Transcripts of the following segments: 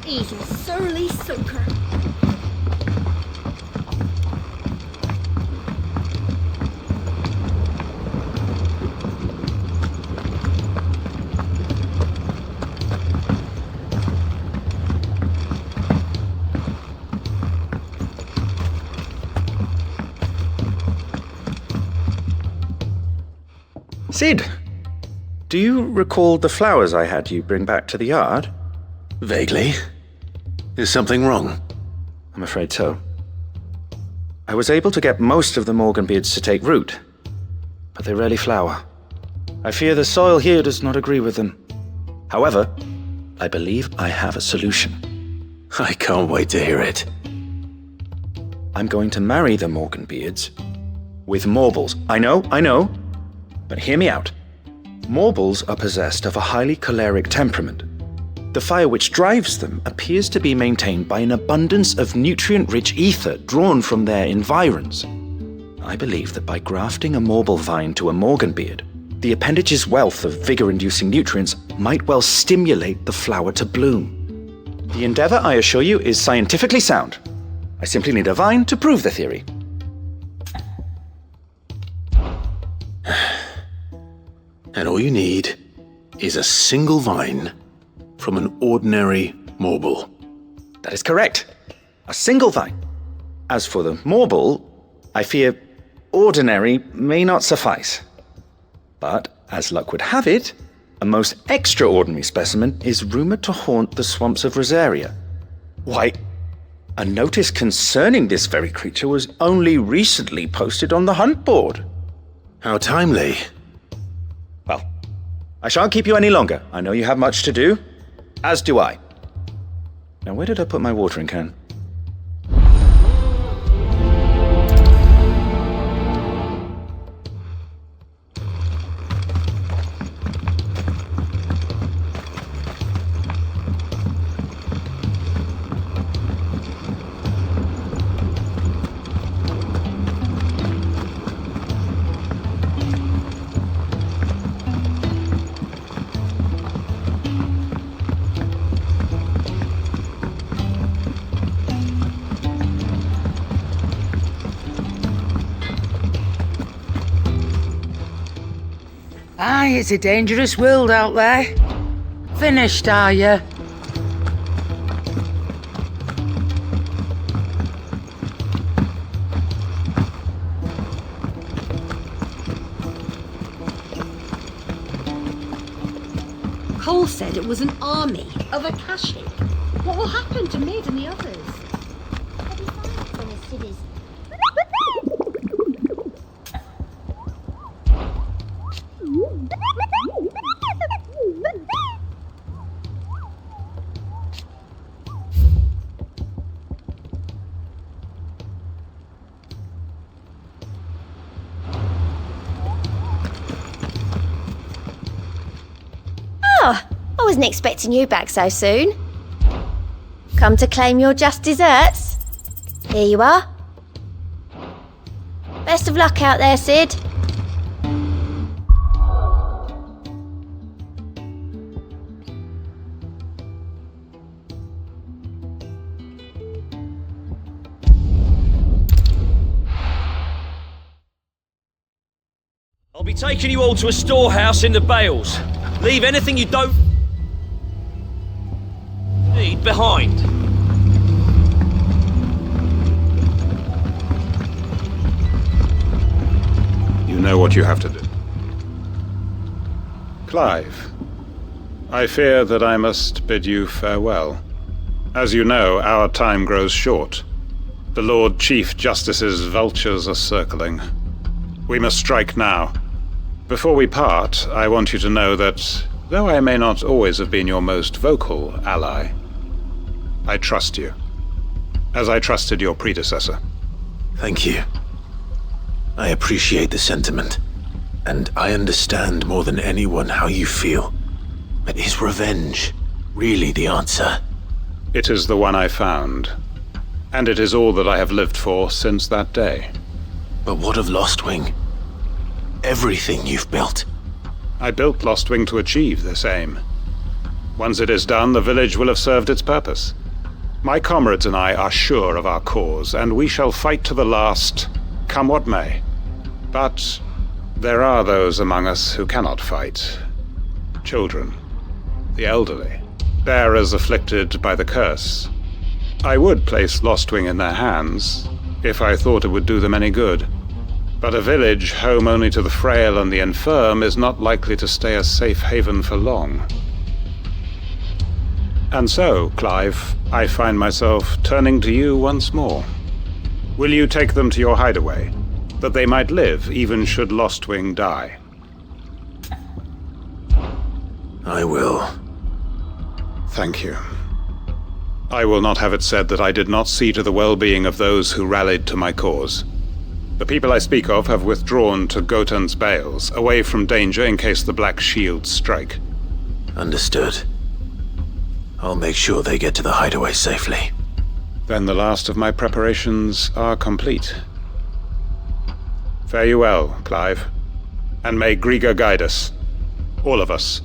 Easy, surly soaker. Sid, do you recall the flowers I had you bring back to the yard? Vaguely. Is something wrong? I'm afraid so. I was able to get most of the Morganbeards to take root, but they rarely flower. I fear the soil here does not agree with them. However, I believe I have a solution. I can't wait to hear it. I'm going to marry the Morganbeards with Morbles. I know. But hear me out. Morbles are possessed of a highly choleric temperament. The fire which drives them appears to be maintained by an abundance of nutrient-rich ether drawn from their environs. I believe that by grafting a Morble vine to a Morganbeard, the appendage's wealth of vigor-inducing nutrients might well stimulate the flower to bloom. The endeavor, I assure you, is scientifically sound. I simply need a vine to prove the theory. And all you need is a single vine from an ordinary Morble. That is correct. A single vine. As for the Morble, I fear ordinary may not suffice. But, as luck would have it, a most extraordinary specimen is rumored to haunt the swamps of Rosaria. Why, a notice concerning this very creature was only recently posted on the hunt board. How timely. Well, I shan't keep you any longer. I know you have much to do, as do I. Now, where did I put my watering can? Aye, it's a dangerous world out there. Finished, are you? Cole said it was an army of Akashi. What will happen to Mid and the others? They'll be fine from the cities. I wasn't expecting you back so soon. Come to claim your just desserts? Here you are. Best of luck out there, Sid. I'll be taking you all to a storehouse in the Bales. Leave anything you don't need behind. You know what you have to do. Clive, I fear that I must bid you farewell. As you know, our time grows short. The Lord Chief Justice's vultures are circling. We must strike now. Before we part, I want you to know that, though I may not always have been your most vocal ally, I trust you, as I trusted your predecessor. Thank you. I appreciate the sentiment, and I understand more than anyone how you feel. But is revenge really the answer? It is the one I found, and it is all that I have lived for since that day. But what of Lostwing? Everything you've built. I built Lostwing to achieve this aim. Once it is done, the village will have served its purpose. My comrades and I are sure of our cause, and we shall fight to the last, come what may. But there are those among us who cannot fight. Children, the elderly, bearers afflicted by the curse. I would place Lostwing in their hands, if I thought it would do them any good. But a village home only to the frail and the infirm is not likely to stay a safe haven for long. And so, Clive, I find myself turning to you once more. Will you take them to your hideaway, that they might live even should Lostwing die? I will. Thank you. I will not have it said that I did not see to the well-being of those who rallied to my cause. The people I speak of have withdrawn to Gotan's Bales, away from danger in case the Black Shields strike. Understood. I'll make sure they get to the hideaway safely. Then the last of my preparations are complete. Fare you well, Clive. And may Griga guide us. All of us.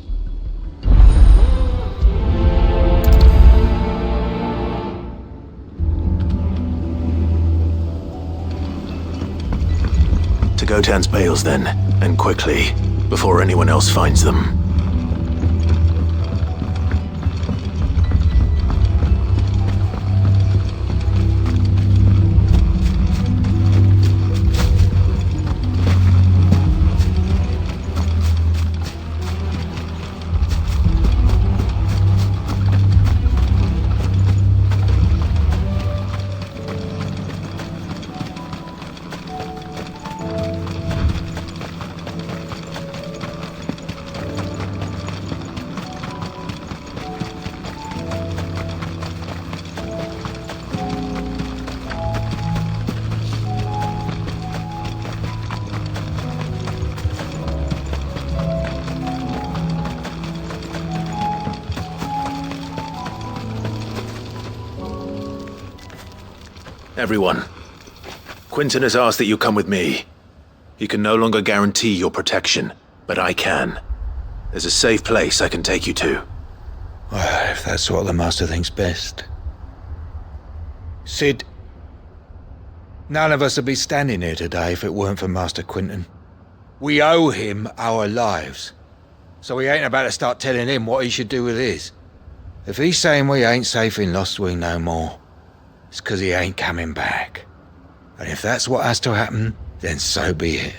To Gotan's Bales then, and quickly, before anyone else finds them. Everyone, Quinton has asked that you come with me. He can no longer guarantee your protection, but I can. There's a safe place I can take you to. Well, if that's what the Master thinks best. Sid, none of us would be standing here today if it weren't for Master Quinton. We owe him our lives, so we ain't about to start telling him what he should do with his. If he's saying we ain't safe in Lostwing no more, it's 'cause he ain't coming back. And if that's what has to happen, then so be it.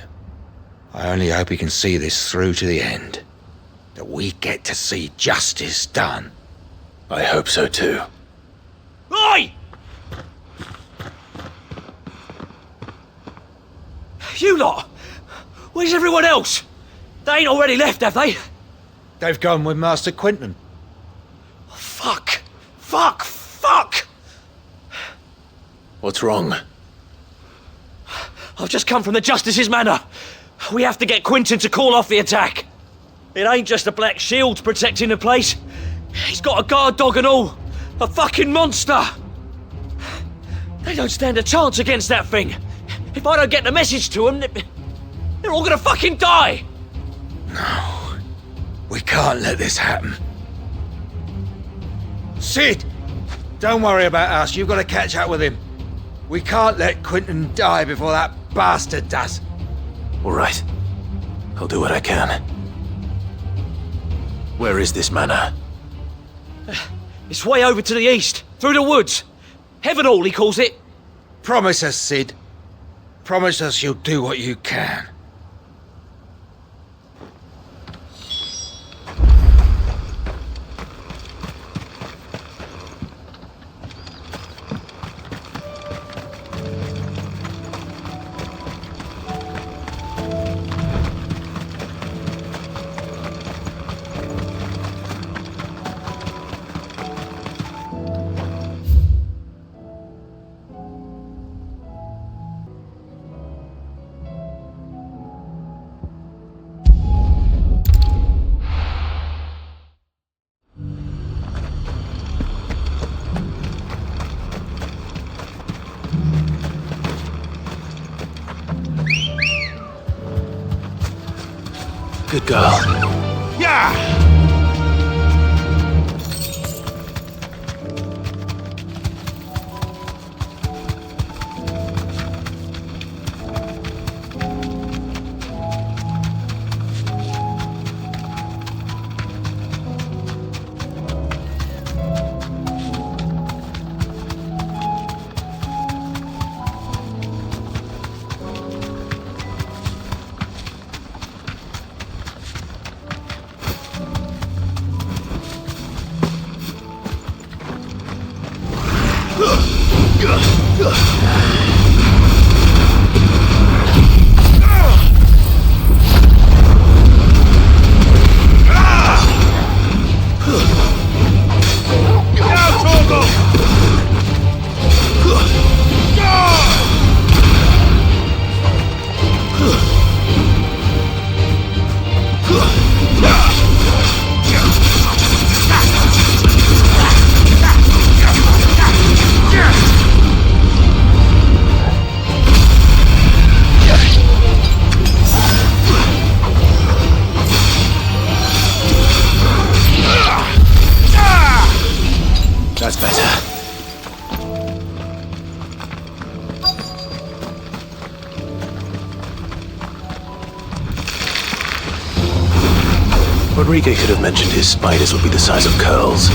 I only hope he can see this through to the end. That we get to see justice done. I hope so too. Oi! You lot! Where's everyone else? They ain't already left, have they? They've gone with Master Quinton. Fuck! Fuck! Fuck! What's wrong? I've just come from the Justice's manor. We have to get Quinton to call off the attack. It ain't just the Black Shields protecting the place. He's got a guard dog and all. A fucking monster. They don't stand a chance against that thing. If I don't get the message to them, they're all gonna fucking die. No, we can't let this happen. Sid, don't worry about us. You've got to catch up with him. We can't let Quinton die before that bastard does. All right. I'll do what I can. Where is this manor? It's way over to the east, through the woods. Heavenhall, he calls it. Promise us, Sid. Promise us you'll do what you can. Good girl. Yeah! Rodrigo could have mentioned his spiders would be the size of curls.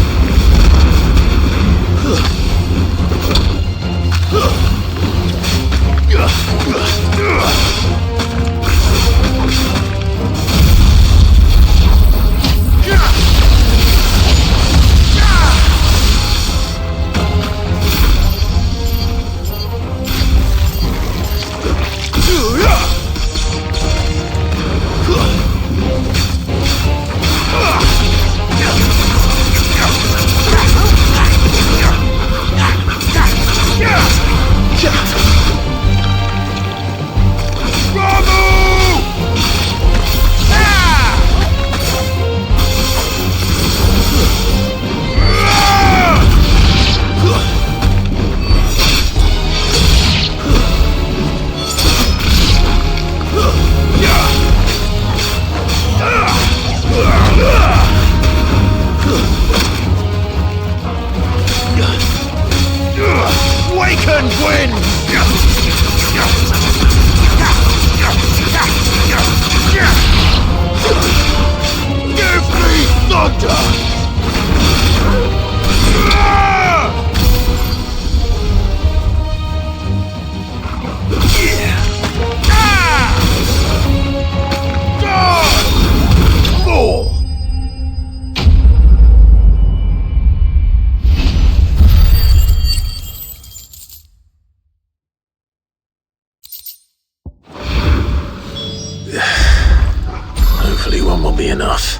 Hopefully one will be enough.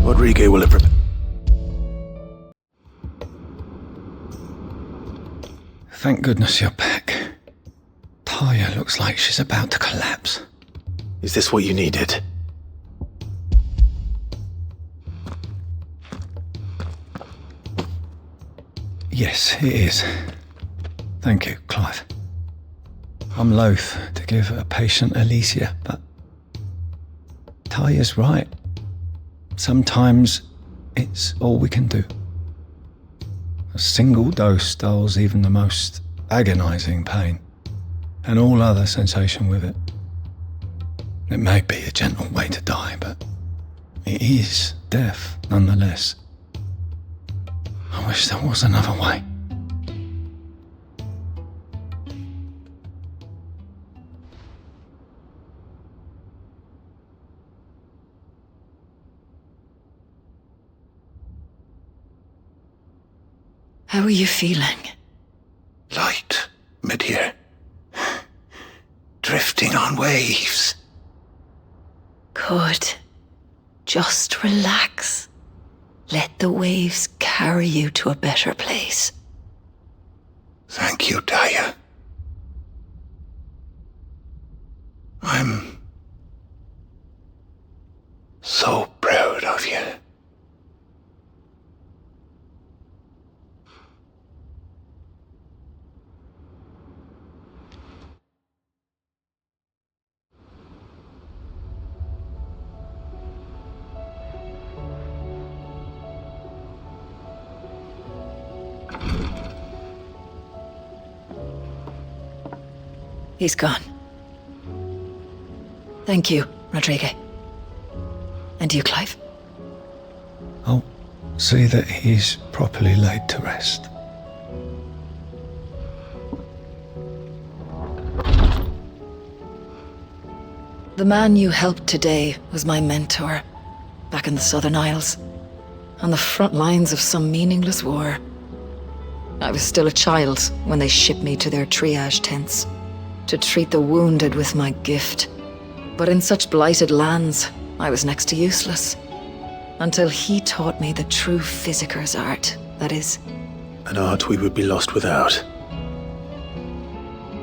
Rodrigo will have Thank goodness you're back. Taya looks like she's about to collapse. Is this what you needed? Yes, it is. Thank you, Clive. I'm loath to give a patient Elysia, but Taya's right. Sometimes it's all we can do. A single dose dulls even the most agonizing pain, and all other sensation with it. It may be a gentle way to die, but it is death nonetheless. I wish there was another way. How are you feeling? Light, mid-here. Drifting on waves. Good. Just relax. Let the waves carry you to a better place. Thank you, Taya. I'm so proud of you. He's gone. Thank you, Rodrigo. And you, Clive? I'll see that he's properly laid to rest. The man you helped today was my mentor, back in the Southern Isles, on the front lines of some meaningless war. I was still a child when they shipped me to their triage tents, to treat the wounded with my gift. But in such blighted lands, I was next to useless. Until he taught me the true physicker's art, that is. An art we would be lost without.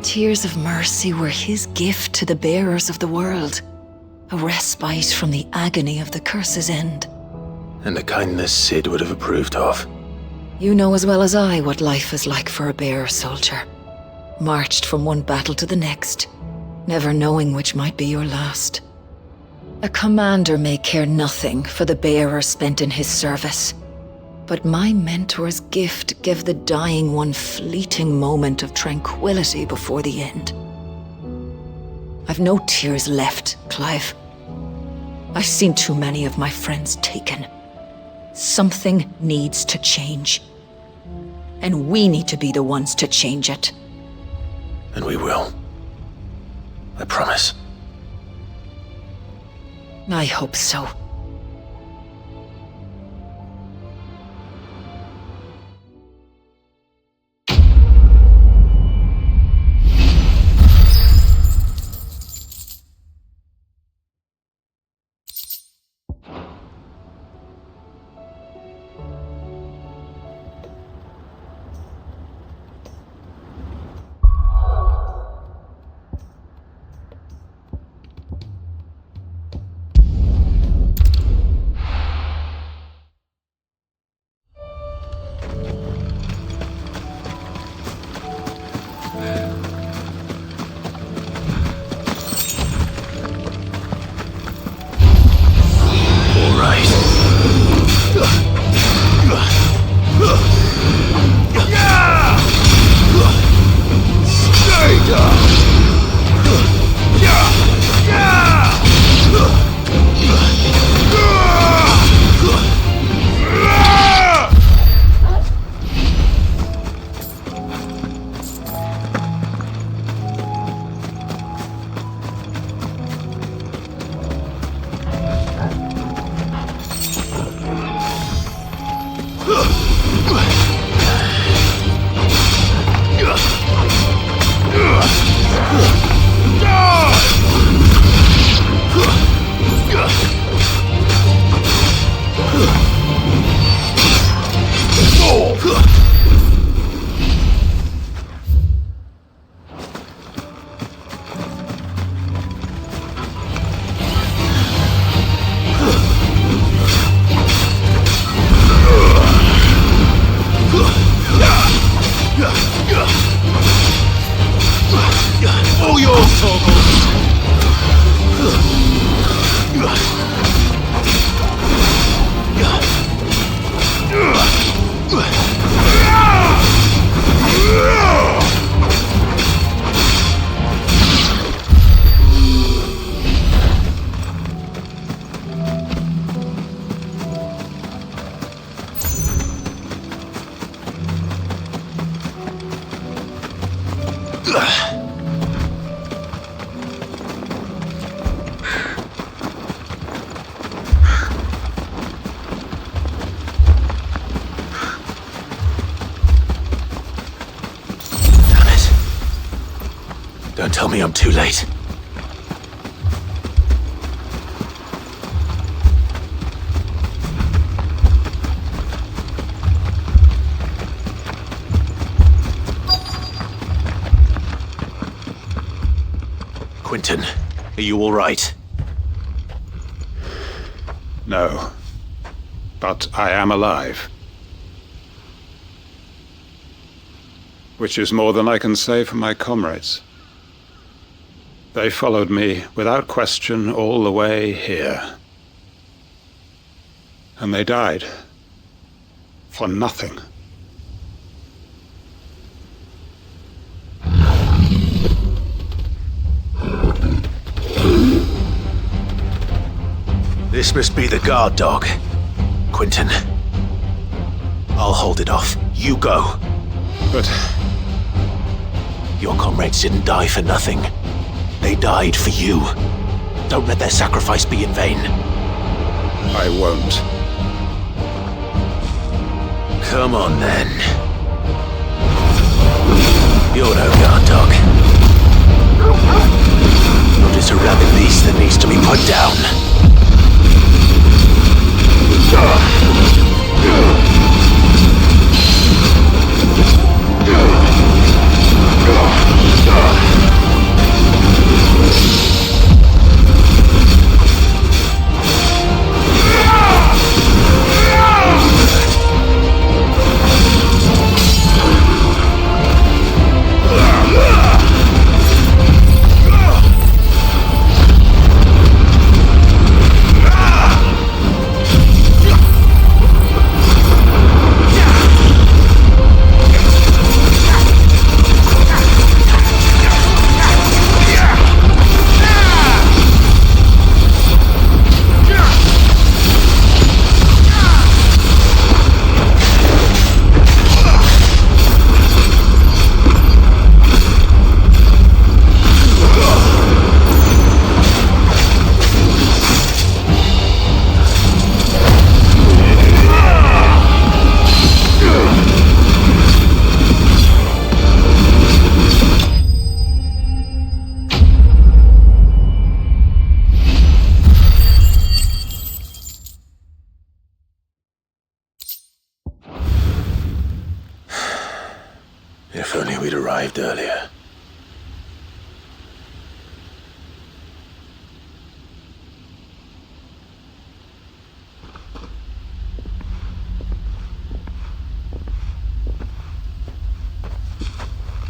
Tears of mercy were his gift to the bearers of the world. A respite from the agony of the curse's end. And a kindness Sid would have approved of. You know as well as I what life is like for a bearer soldier. Marched from one battle to the next, never knowing which might be your last. A commander may care nothing for the bearer spent in his service, but my mentor's gift gave the dying one fleeting moment of tranquility before the end. I've no tears left, Clive. I've seen too many of my friends taken. Something needs to change. And we need to be the ones to change it. And we will. I promise. I hope so. Don't tell me I'm too late. Quentin, are you all right? No. But I am alive. Which is more than I can say for my comrades. They followed me without question all the way here. And they died. For nothing. This must be the guard dog. Quentin. I'll hold it off. You go. But your comrades didn't die for nothing. They died for you. Don't let their sacrifice be in vain. I won't. Come on, then. You're no guard dog. You're just a rabid beast that needs to be put down. arrived earlier.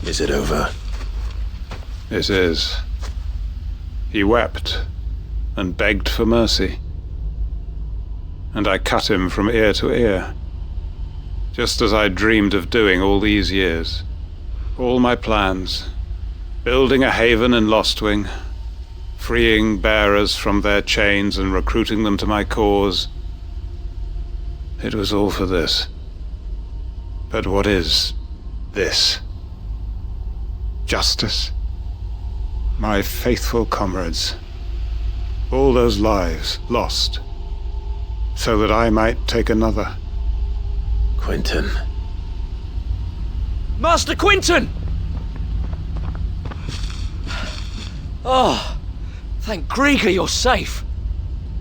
Is it over? It is. He wept and begged for mercy. And I cut him from ear to ear, just as I dreamed of doing all these years. All my plans, building a haven in Lostwing, freeing bearers from their chains and recruiting them to my cause. It was all for this. But what is this? Justice? My faithful comrades. All those lives lost, so that I might take another. Quentin. Master Quentin! Oh, thank Grieger you're safe.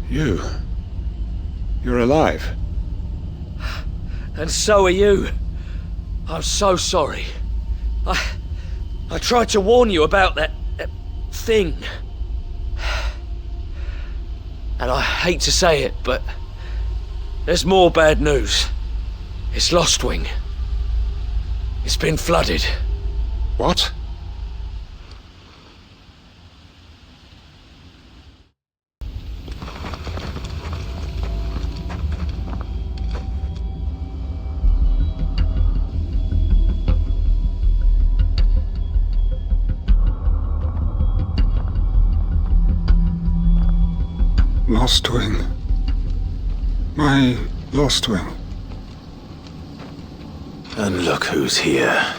You're alive. And so are you. I'm so sorry. I tried to warn you about that thing. And I hate to say it, but there's more bad news. It's Lostwing. It's been flooded. What? Lostwing. My Lostwing. And look who's here.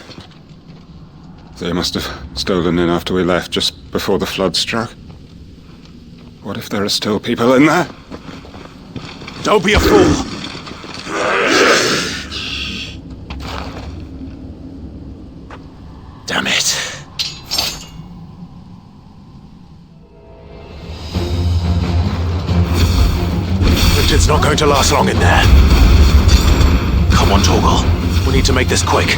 They must have stolen in after we left, just before the flood struck. What if there are still people in there? Don't be a fool! Damn it. It's not going to last long in there. Come on, Torgal. We need to make this quick.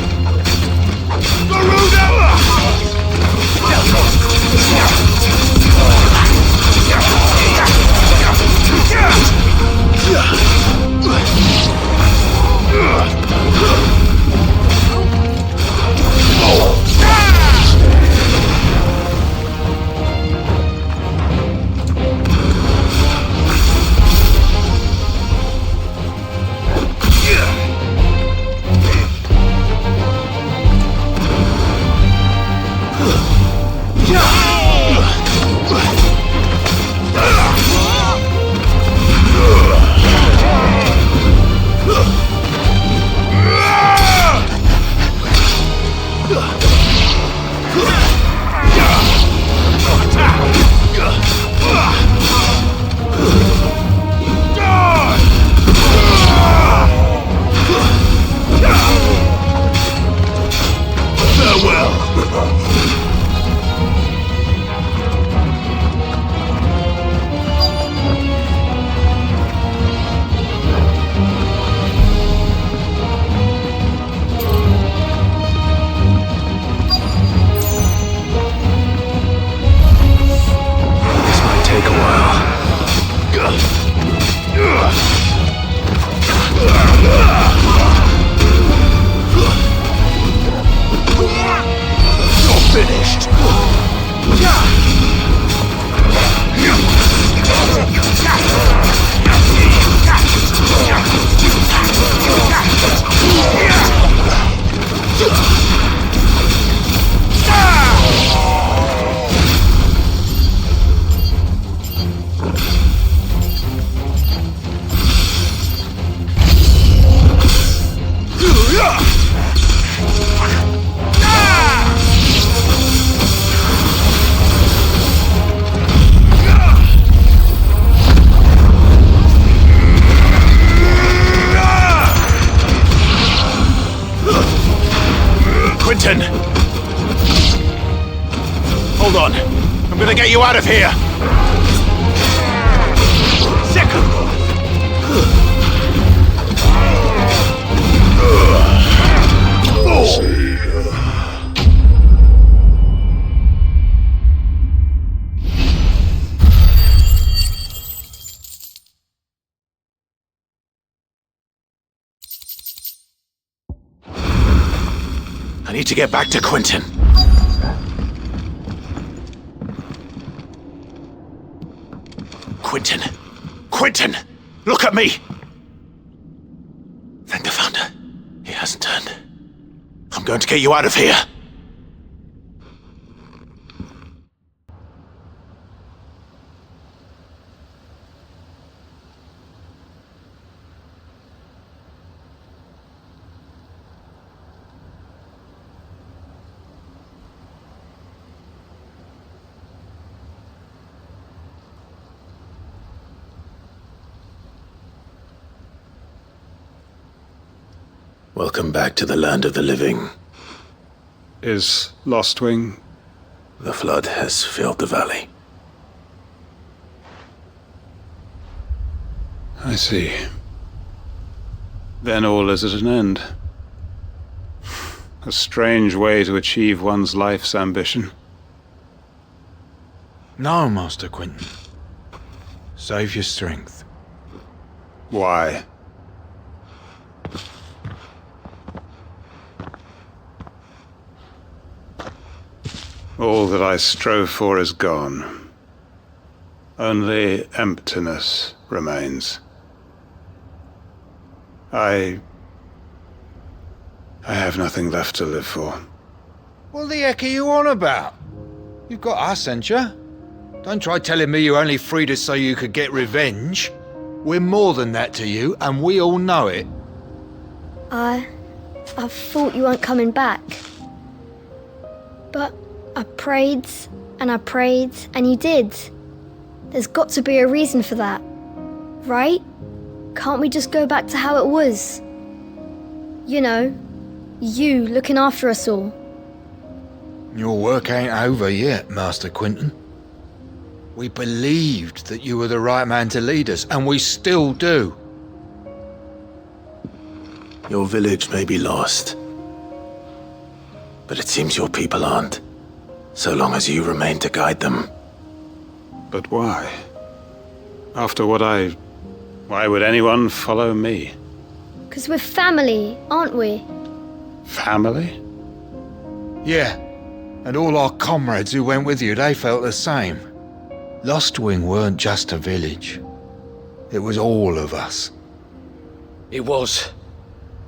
Quentin! Hold on. I'm gonna get you out of here! need to get back to Quentin. Quentin! Quentin! Look at me! Thank the Founder. He hasn't turned. I'm going to get you out of here. Welcome back to the land of the living. Is Lostwing? The flood has filled the valley. I see. Then all is at an end. A strange way to achieve one's life's ambition. No, Master Quentin. Save your strength. Why? All that I strove for is gone. Only emptiness remains. I have nothing left to live for. What the heck are you on about? You've got us, ain't you? Don't try telling me you only freed us so you could get revenge. We're more than that to you, and we all know it. I thought you weren't coming back. But I prayed, and you did. There's got to be a reason for that, right? Can't we just go back to how it was? You know, you looking after us all. Your work ain't over yet, Master Quentin. We believed that you were the right man to lead us, and we still do. Your village may be lost, but it seems your people aren't, so long as you remain to guide them. But why? After what why would anyone follow me? 'Cause we're family, aren't we? Family? Yeah, and all our comrades who went with you, they felt the same. Lostwing weren't just a village. It was all of us. It was.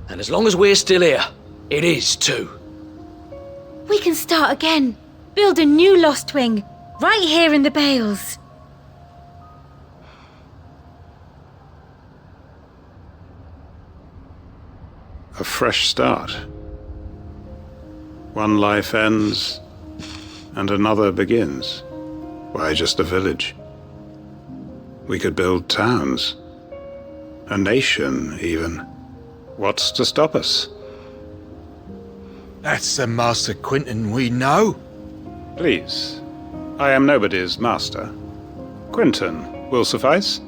And as long as we're still here, it is too. We can start again. Build a new Lostwing, right here in the Bales. A fresh start. One life ends, and another begins. Why just a village? We could build towns. A nation, even. What's to stop us? That's the Master Quentin we know. Please. I am nobody's master. Quentin will suffice.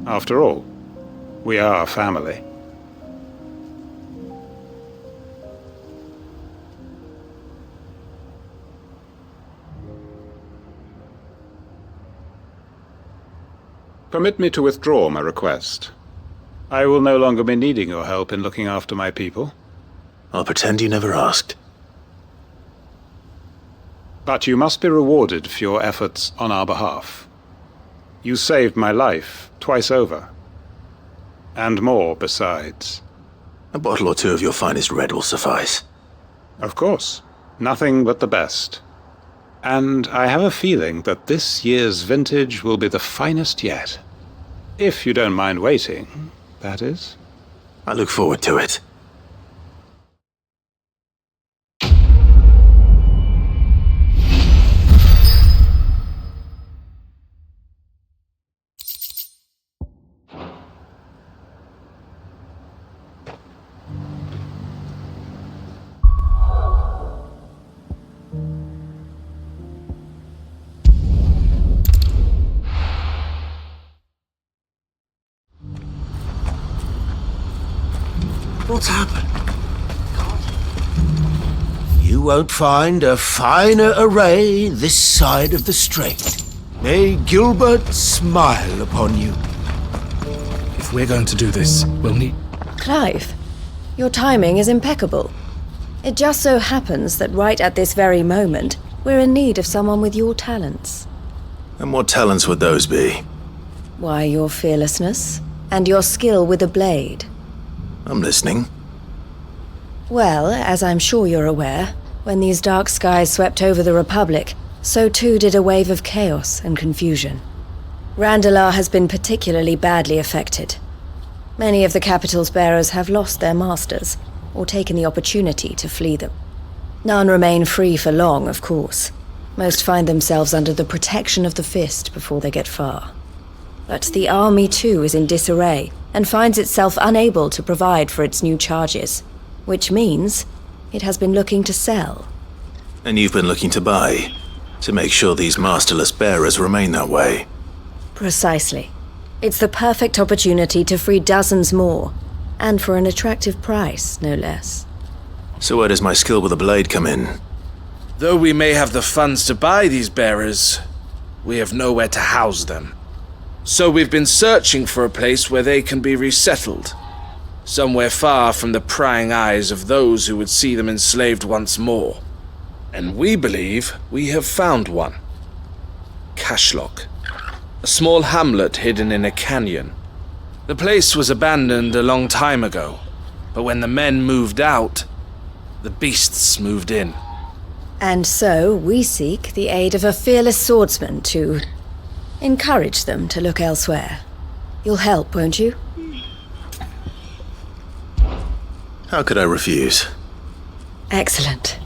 After all, we are family. Permit me to withdraw my request. I will no longer be needing your help in looking after my people. I'll pretend you never asked. But you must be rewarded for your efforts on our behalf. You saved my life twice over. And more besides. A bottle or two of your finest red will suffice. Of course. Nothing but the best. And I have a feeling that this year's vintage will be the finest yet. If you don't mind waiting, that is. I look forward to it. What's happened? You won't find a finer array this side of the strait. May Gilbert smile upon you. If we're going to do this, we'll need... Clive, your timing is impeccable. It just so happens that right at this very moment, we're in need of someone with your talents. And what talents would those be? Why, your fearlessness and your skill with a blade. I'm listening. Well, as I'm sure you're aware, when these dark skies swept over the Republic, so too did a wave of chaos and confusion. Randalar has been particularly badly affected. Many of the capital's bearers have lost their masters, or taken the opportunity to flee them. None remain free for long, of course. Most find themselves under the protection of the Fist before they get far. But the army too is in disarray, and finds itself unable to provide for its new charges, which means it has been looking to sell. And you've been looking to buy, to make sure these masterless bearers remain that way. Precisely. It's the perfect opportunity to free dozens more, and for an attractive price, no less. So where does my skill with a blade come in? Though we may have the funds to buy these bearers, we have nowhere to house them. So we've been searching for a place where they can be resettled. Somewhere far from the prying eyes of those who would see them enslaved once more. And we believe we have found one. Cashlock. A small hamlet hidden in a canyon. The place was abandoned a long time ago, but when the men moved out, the beasts moved in. And so we seek the aid of a fearless swordsman to encourage them to look elsewhere. You'll help, won't you? How could I refuse? Excellent.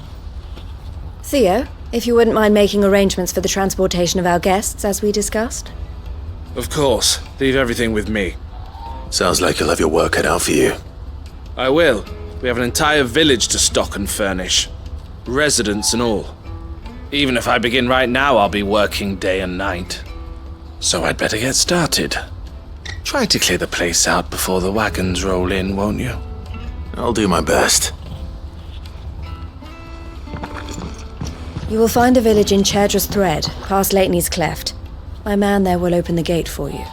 Theo, if you wouldn't mind making arrangements for the transportation of our guests, as we discussed? Of course. Leave everything with me. Sounds like you'll have your work cut out for you. I will. We have an entire village to stock and furnish. Residents and all. Even if I begin right now, I'll be working day and night. So I'd better get started. Try to clear the place out before the wagons roll in, won't you? I'll do my best. You will find a village in Chairdra's Thread, past Leitney's Cleft. My man there will open the gate for you.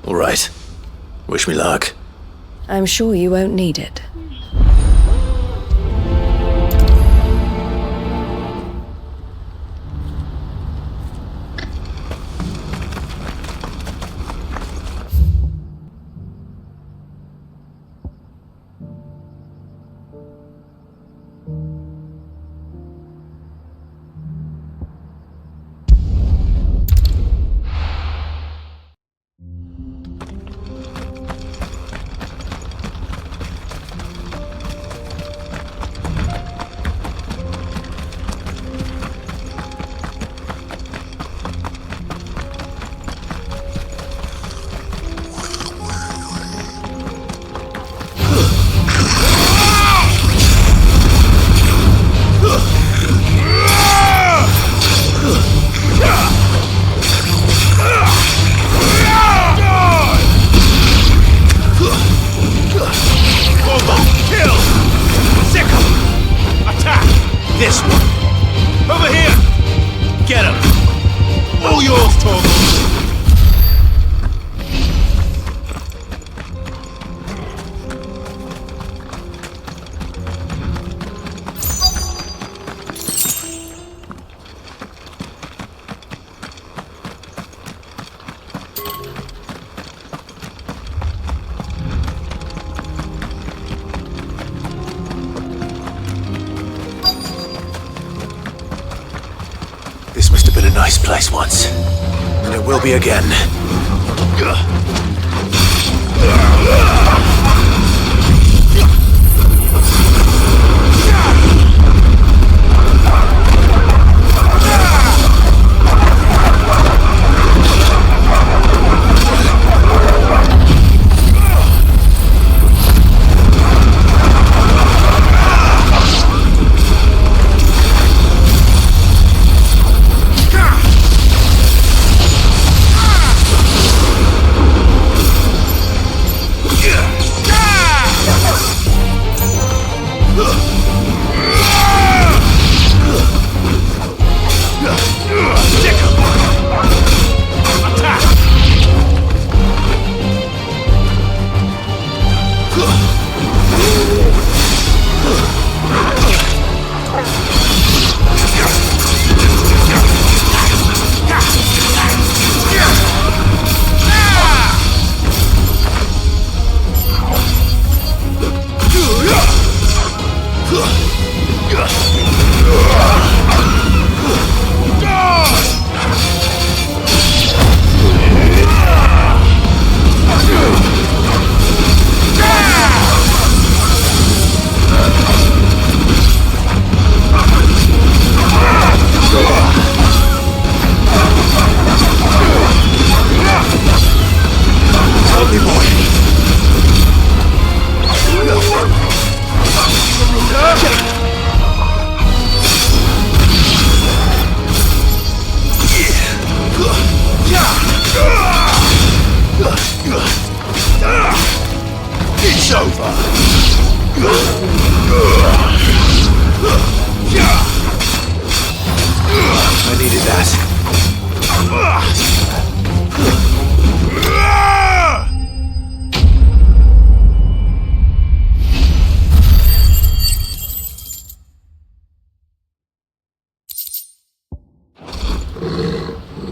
All right. Wish me luck. I'm sure you won't need it. This one. Over here. Get him. All yours, Torgal. This must have been a nice place once, and it will be again. It's over. I needed that.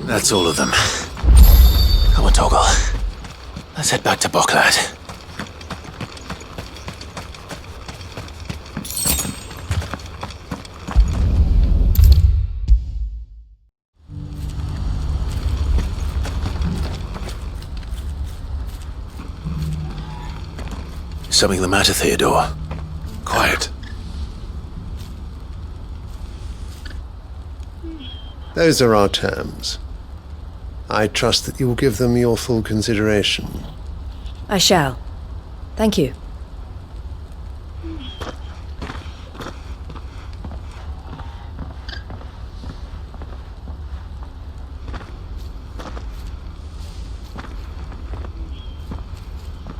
That's all of them. Come on, Toggle. Let's head back to Boklad. Something the matter, Theodore? Quiet. Those are our terms. I trust that you will give them your full consideration. I shall. Thank you.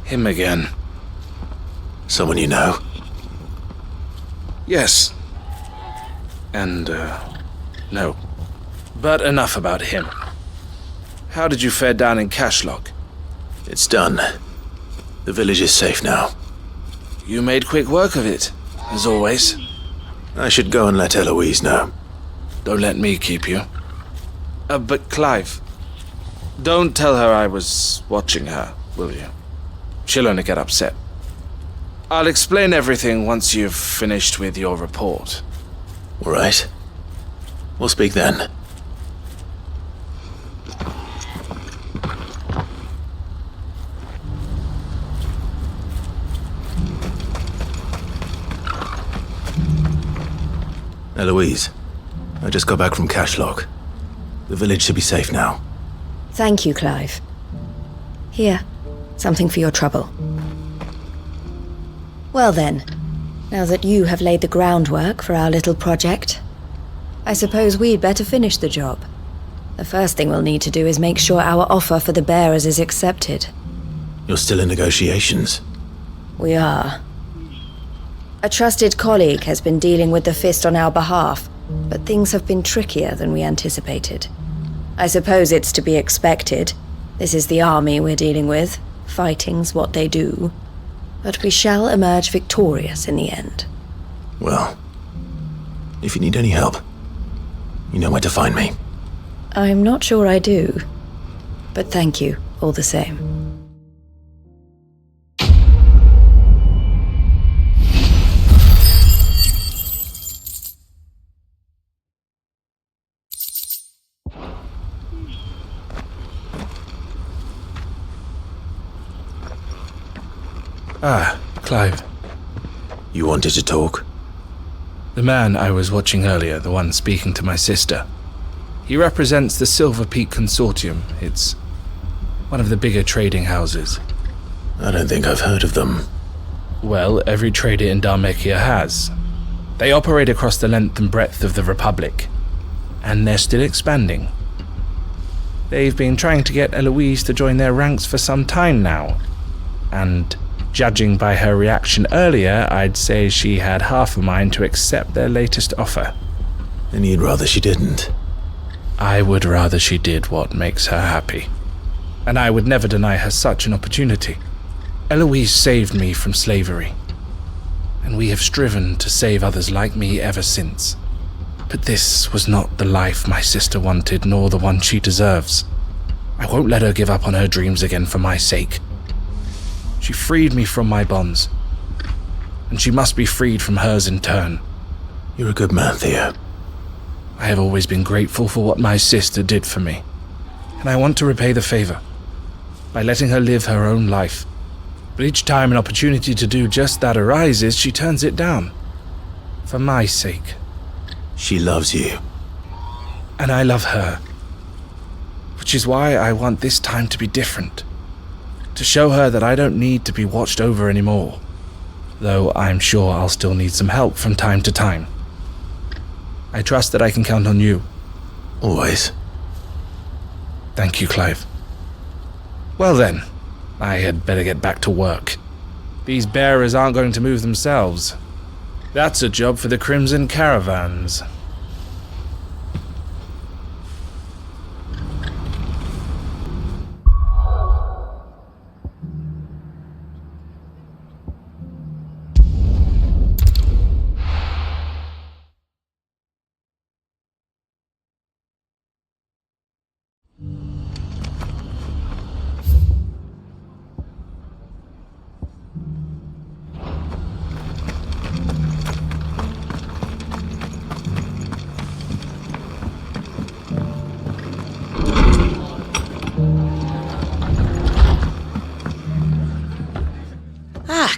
Him again. Someone you know? Yes. And, no. But enough about him. How did you fare down in Cashlock? It's done. The village is safe now. You made quick work of it, as always. I should go and let Eloise know. Don't let me keep you. But Clive, don't tell her I was watching her, will you? She'll only get upset. I'll explain everything once you've finished with your report. All right. We'll speak then. Eloise, I just got back from Cashlock. The village should be safe now. Thank you, Clive. Here, something for your trouble. Well then, now that you have laid the groundwork for our little project, I suppose we'd better finish the job. The first thing we'll need to do is make sure our offer for the bearers is accepted. You're still in negotiations? We are. A trusted colleague has been dealing with the Fist on our behalf, but things have been trickier than we anticipated. I suppose it's to be expected. This is the army we're dealing with. Fighting's what they do. But we shall emerge victorious in the end. Well, if you need any help, you know where to find me. I'm not sure I do. But thank you, all the same. Ah, Clive. You wanted to talk? The man I was watching earlier, the one speaking to my sister. He represents the Silver Peak Consortium. It's one of the bigger trading houses. I don't think I've heard of them. Well, every trader in Dharmekia has. They operate across the length and breadth of the Republic. And they're still expanding. They've been trying to get Eloise to join their ranks for some time now. And judging by her reaction earlier, I'd say she had half a mind to accept their latest offer. And you'd rather she didn't? I would rather she did what makes her happy. And I would never deny her such an opportunity. Eloise saved me from slavery. And we have striven to save others like me ever since. But this was not the life my sister wanted, nor the one she deserves. I won't let her give up on her dreams again for my sake. She freed me from my bonds, and she must be freed from hers in turn. You're a good man, Theo. I have always been grateful for what my sister did for me, and I want to repay the favor by letting her live her own life. But each time an opportunity to do just that arises, she turns it down. For my sake. She loves you. And I love her. Which is why I want this time to be different. To show her that I don't need to be watched over anymore. Though I'm sure I'll still need some help from time to time. I trust that I can count on you. Always. Thank you, Clive. Well then, I had better get back to work. These bearers aren't going to move themselves. That's a job for the Crimson Caravans.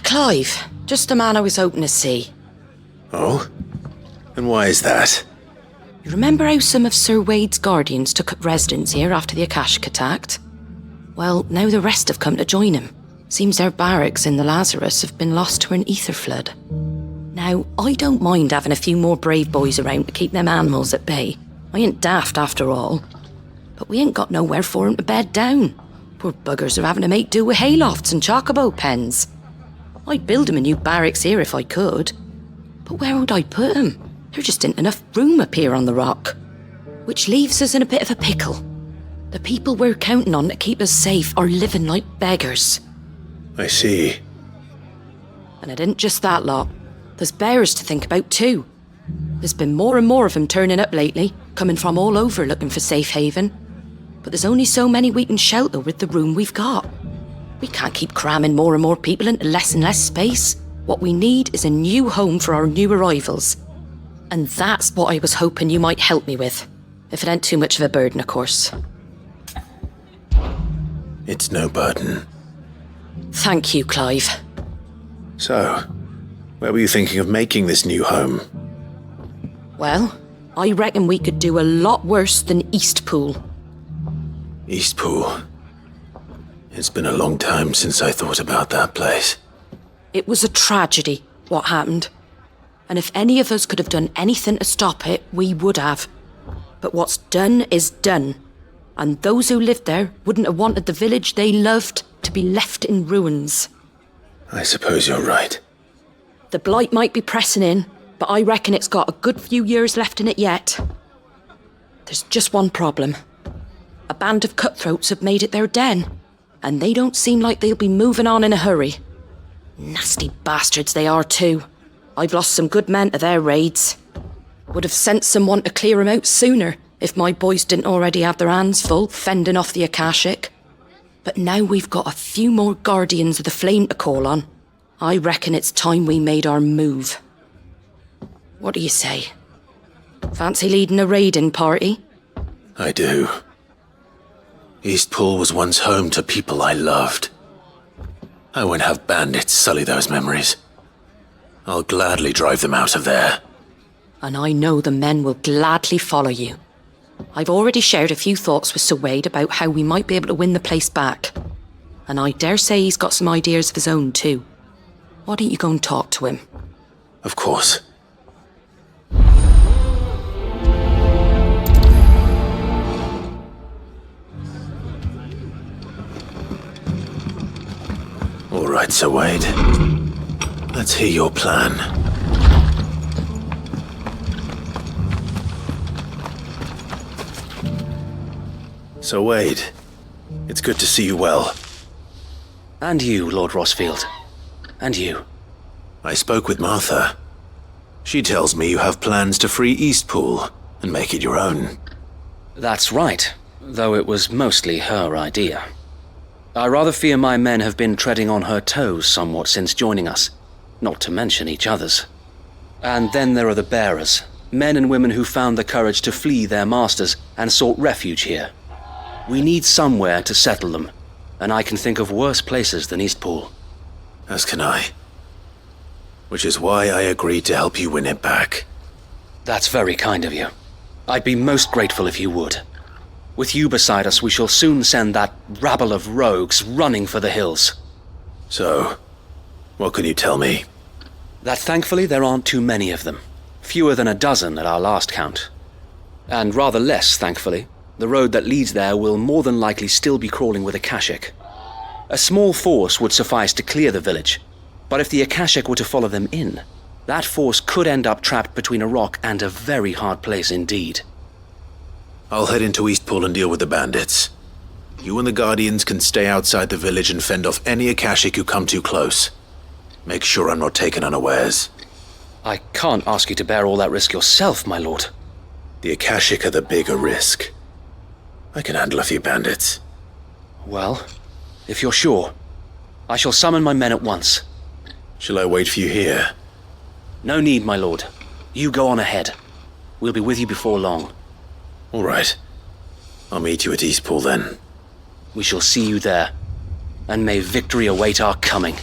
Clive, just the man I was hoping to see. Oh? And why is that? You remember how some of Sir Wade's guardians took up residence here after the Akashic attacked? Well, now the rest have come to join him. Seems their barracks in the Lazarus have been lost to an ether flood. Now, I don't mind having a few more brave boys around to keep them animals at bay. I ain't daft after all. But we ain't got nowhere for 'em to bed down. Poor buggers are having to make do with haylofts and chocobo pens. I'd build 'em a new barracks here if I could. But where would I put 'em? There just ain't enough room up here on the rock. Which leaves us in a bit of a pickle. The people we're counting on to keep us safe are living like beggars. I see. And it ain't just that lot. There's bearers to think about too. There's been more and more of them turning up lately, coming from all over looking for safe haven. But there's only so many we can shelter with the room we've got. We can't keep cramming more and more people into less and less space. What we need is a new home for our new arrivals. And that's what I was hoping you might help me with. If it ain't too much of a burden, of course. It's no burden. Thank you, Clive. So, where were you thinking of making this new home? Well, I reckon we could do a lot worse than Eastpool. Eastpool? It's been a long time since I thought about that place. It was a tragedy, what happened. And if any of us could have done anything to stop it, we would have. But what's done is done. And those who lived there wouldn't have wanted the village they loved to be left in ruins. I suppose you're right. The blight might be pressing in, but I reckon it's got a good few years left in it yet. There's just one problem. A band of cutthroats have made it their den. And they don't seem like they'll be moving on in a hurry. Nasty bastards they are too. I've lost some good men to their raids. Would have sent someone to clear 'em out sooner if my boys didn't already have their hands full fending off the Akashic. But now we've got a few more guardians of the flame to call on. I reckon it's time we made our move. What do you say? Fancy leading a raiding party? I do. Eastpool was once home to people I loved. I won't have bandits sully those memories. I'll gladly drive them out of there. And I know the men will gladly follow you. I've already shared a few thoughts with Sir Wade about how we might be able to win the place back. And I dare say he's got some ideas of his own too. Why don't you go and talk to him? Of course. All right, Sir Wade. Let's hear your plan. Sir Wade, it's good to see you well. And you, Lord Rosfield. And you. I spoke with Martha. She tells me you have plans to free Eastpool and make it your own. That's right, though it was mostly her idea. I rather fear my men have been treading on her toes somewhat since joining us, not to mention each other's. And then there are the bearers, men and women who found the courage to flee their masters and sought refuge here. We need somewhere to settle them, and I can think of worse places than Eastpool. As can I. Which is why I agreed to help you win it back. That's very kind of you. I'd be most grateful if you would. With you beside us, we shall soon send that rabble of rogues running for the hills. So, what can you tell me? That thankfully there aren't too many of them. Fewer than a dozen at our last count. And rather less, thankfully. The road that leads there will more than likely still be crawling with Akashic. A small force would suffice to clear the village, but if the Akashic were to follow them in, that force could end up trapped between a rock and a very hard place indeed. I'll head into Eastpool and deal with the bandits. You and the Guardians can stay outside the village and fend off any Akashic who come too close. Make sure I'm not taken unawares. I can't ask you to bear all that risk yourself, my lord. The Akashic are the bigger risk. I can handle a few bandits. Well, if you're sure, I shall summon my men at once. Shall I wait for you here? No need, my lord. You go on ahead. We'll be with you before long. All right. I'll meet you at Eastpool then. We shall see you there, and may victory await our coming.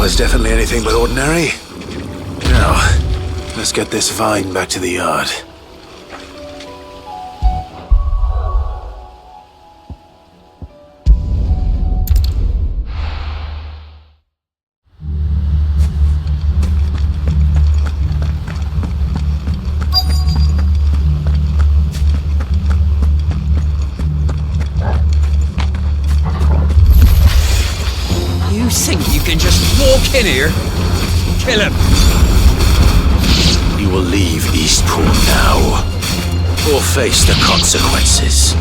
was definitely anything but ordinary. Now, let's get this vine back to the yard. You think you can just walk in here? Kill him! You will leave Eastpool now, or face the consequences.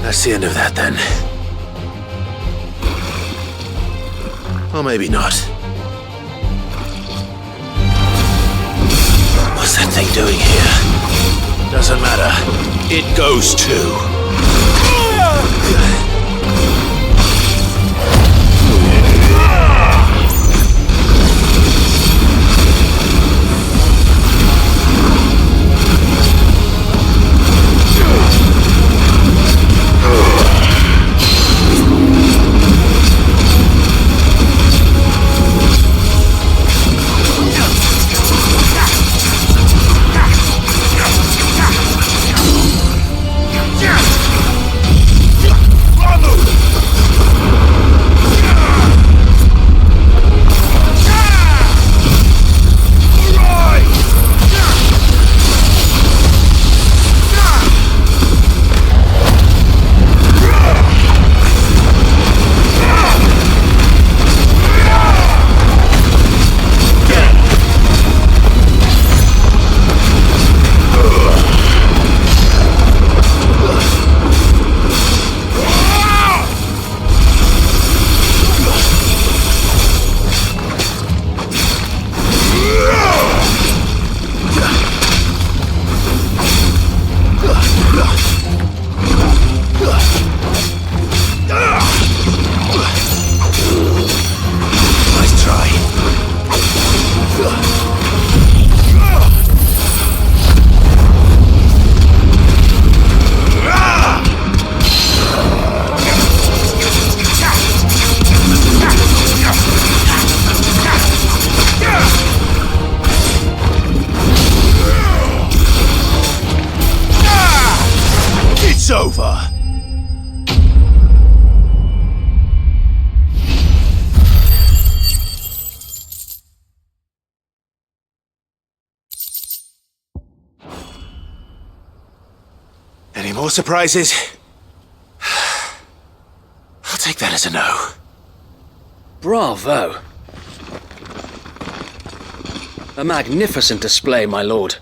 That's the end of that, then. Or maybe not. What's that thing doing here? Doesn't matter. It goes too. Any more surprises? I'll take that as a no. Bravo! A magnificent display, my lord.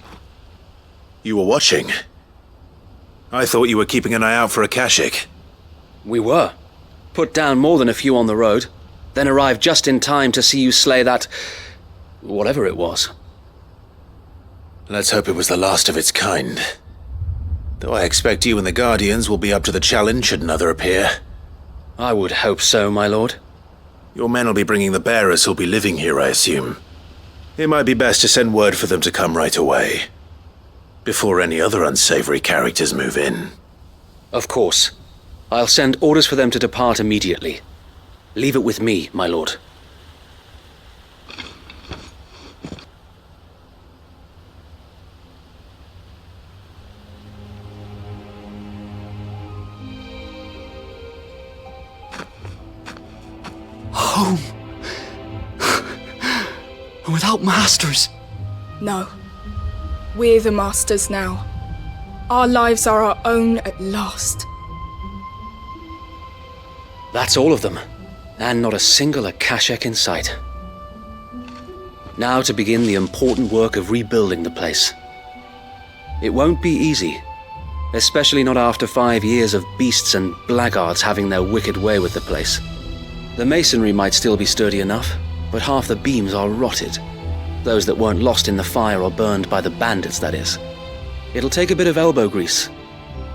You were watching? I thought you were keeping an eye out for a Kashik. We were. Put down more than a few on the road, then arrived just in time to see you slay that... whatever it was. Let's hope it was the last of its kind. Though I expect you and the Guardians will be up to the challenge should another appear. I would hope so, my lord. Your men will be bringing the bearers who'll be living here, I assume. It might be best to send word for them to come right away, before any other unsavory characters move in. Of course. I'll send orders for them to depart immediately. Leave it with me, my lord. Home. Without masters. No. We're the masters now. Our lives are our own at last. That's all of them, and not a single Akashek in sight. Now to begin the important work of rebuilding the place. It won't be easy, especially not after 5 years of beasts and blackguards having their wicked way with the place. The masonry might still be sturdy enough, but half the beams are rotted. Those that weren't lost in the fire or burned by the bandits, that is. It'll take a bit of elbow grease,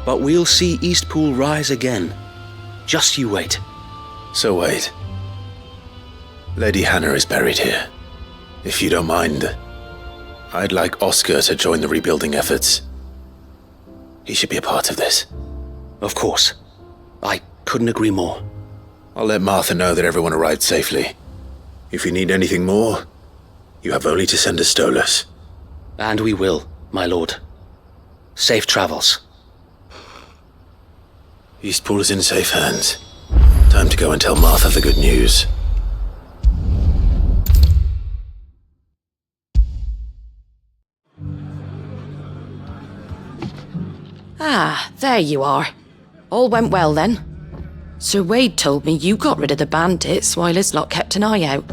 But we'll see Eastpool rise again. Just you wait. So wait. Lady Hanya is buried here. If you don't mind, I'd like Oscar to join the rebuilding efforts. He should be a part of this. Of course. I couldn't agree more. I'll let Martha know that everyone arrived safely. If you need anything more, you have only to send a Stolas. And we will, my lord. Safe travels. Eastpool is in safe hands. Time to go and tell Martha the good news. Ah, there you are. All went well then. Sir Wade told me you got rid of the bandits while his lot kept an eye out.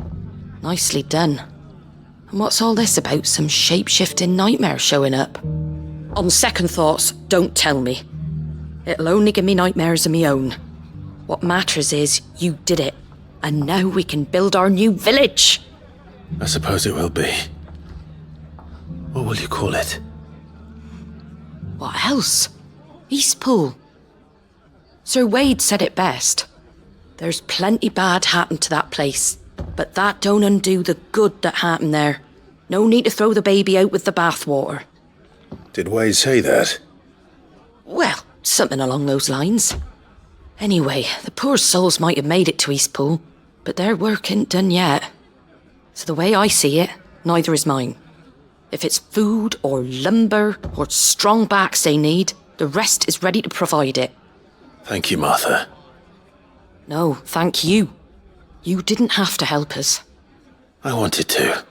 Nicely done. And what's all this about some shape-shifting nightmare showing up? On second thoughts, don't tell me. It'll only give me nightmares of me own. What matters is you did it, and now we can build our new village. I suppose it will be. What will you call it? What else? Eastpool. Sir Wade said it best. There's plenty bad happened to that place, but that don't undo the good that happened there. No need to throw the baby out with the bathwater. Did Wade say that? Well, something along those lines. Anyway, the poor souls might have made it to Eastpool, but their work ain't done yet. So the way I see it, neither is mine. If it's food or lumber or strong backs they need, the rest is ready to provide it. Thank you, Martha. No, thank you. You didn't have to help us. I wanted to.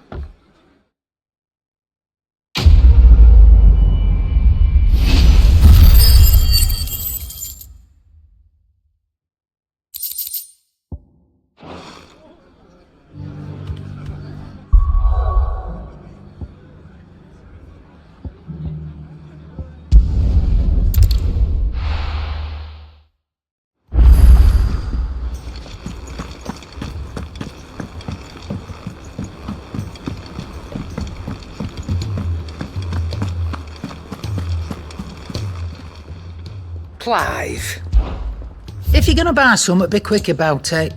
Clive, if you're gonna buy something, be quick about it.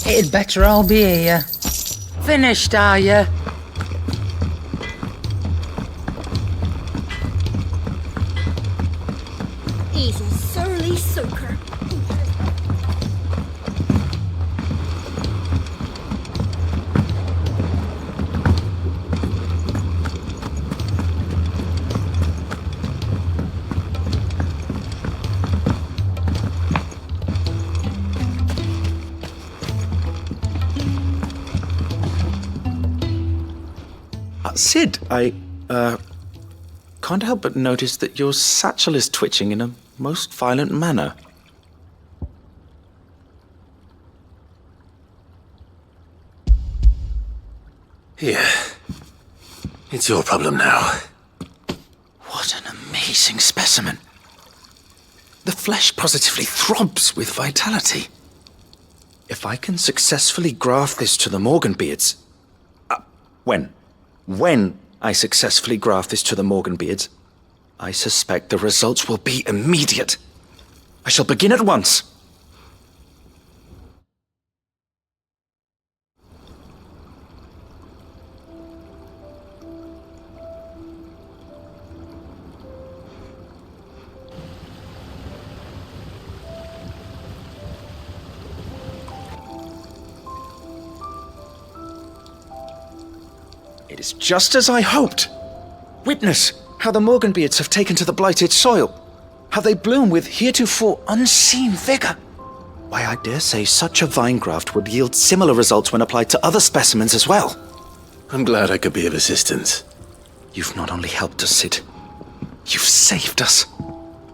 It'd better all be here. Finished, are you? He's a surly soaker. Sid, I can't help but notice that your satchel is twitching in a most violent manner. Here. It's your problem now. What an amazing specimen. The flesh positively throbs with vitality. If I can successfully graft this to the Morganbeards... When I successfully graft this to the Morganbeards, I suspect the results will be immediate. I shall begin at once. It is just as I hoped. Witness how the Morganbeards have taken to the blighted soil, how they bloom with heretofore unseen vigor. Why, I dare say such a vine graft would yield similar results when applied to other specimens as well. I'm glad I could be of assistance. You've not only helped us, Sid, you've saved us.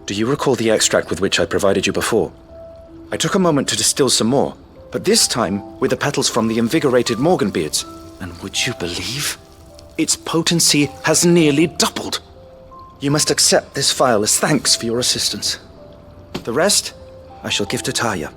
Do you recall the extract with which I provided you before? I took a moment to distill some more, but this time with the petals from the invigorated Morganbeards. And would you believe? Its potency has nearly doubled. You must accept this vial as thanks for your assistance. The rest, I shall give to Taya.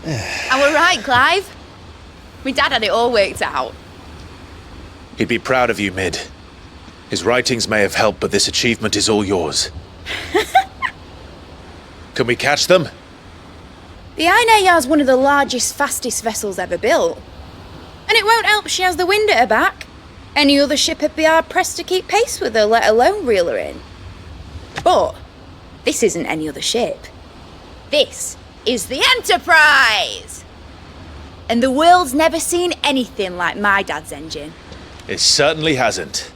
I were right, Clive. My dad had it all worked out. He'd be proud of you, Mid. His writings may have helped, but this achievement is all yours. Can we catch them? The Hanya is one of the largest, fastest vessels ever built. And it won't help she has the wind at her back. Any other ship would be hard-pressed to keep pace with her, let alone reel her in. But this isn't any other ship. This is the Enterprise! And the world's never seen anything like my dad's engine. It certainly hasn't.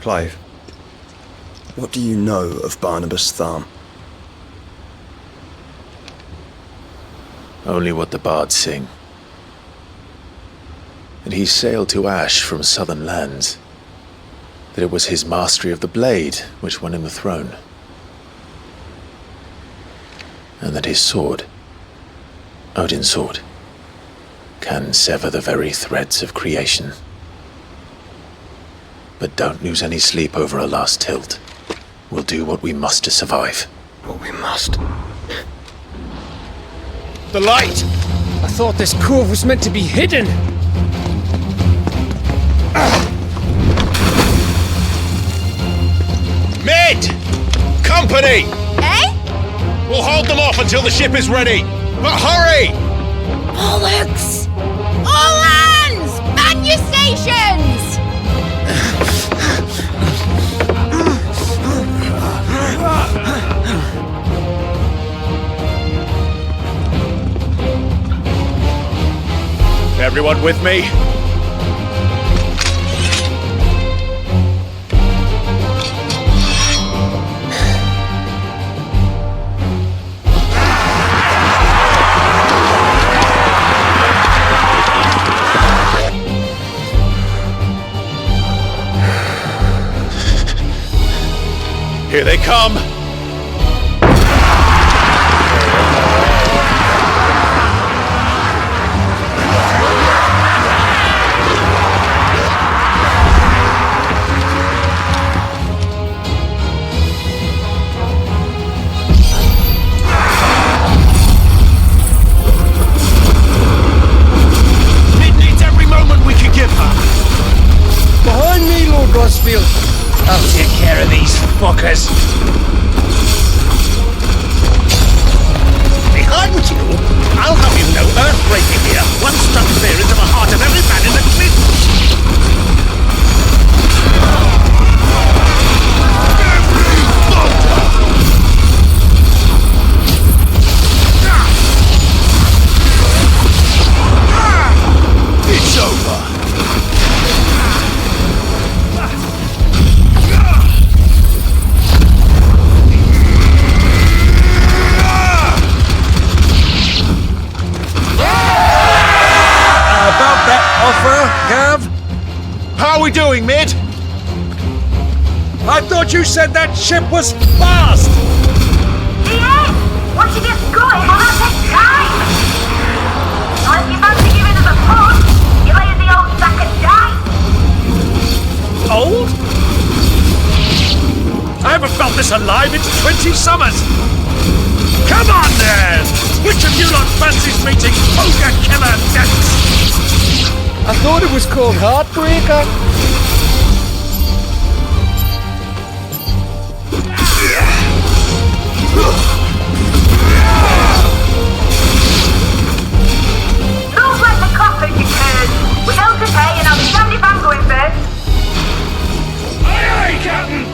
Clive, what do you know of Barnabas Tharm? Only what the bards sing. That he sailed to Ash from southern lands. That it was his mastery of the blade which won him the throne. And that his sword, Odin's sword, can sever the very threads of creation. But don't lose any sleep over a last tilt. We'll do what we must to survive. What we must. The light! I thought this cove was meant to be hidden. Mid! Company! Eh? We'll hold them off until the ship is ready. But hurry! Bollocks! All hands! Man your stations! Everyone with me? Here they come! Mid needs every moment we can give her. Behind me, Lord Rosfield. I'll take care of these fuckers. Behind you? I'll have you know earthbreaking here. One struck spear into the heart of every man in the It's over. About that offer, Gav? How are we doing, Mid? I thought you said that ship was fast! Yeah! Once you get going, well, that takes time! So if you fancy giving us a push, you lay in the old sack and die! Old? I haven't felt this alive in 20 summers! Come on then! Which of you lot fancies meeting Ogre Killer next? I thought it was called Heartbreaker. Don't let the coppers, you turds! We go to pay and I'll be damned if I'm going first! Aye, aye, Captain!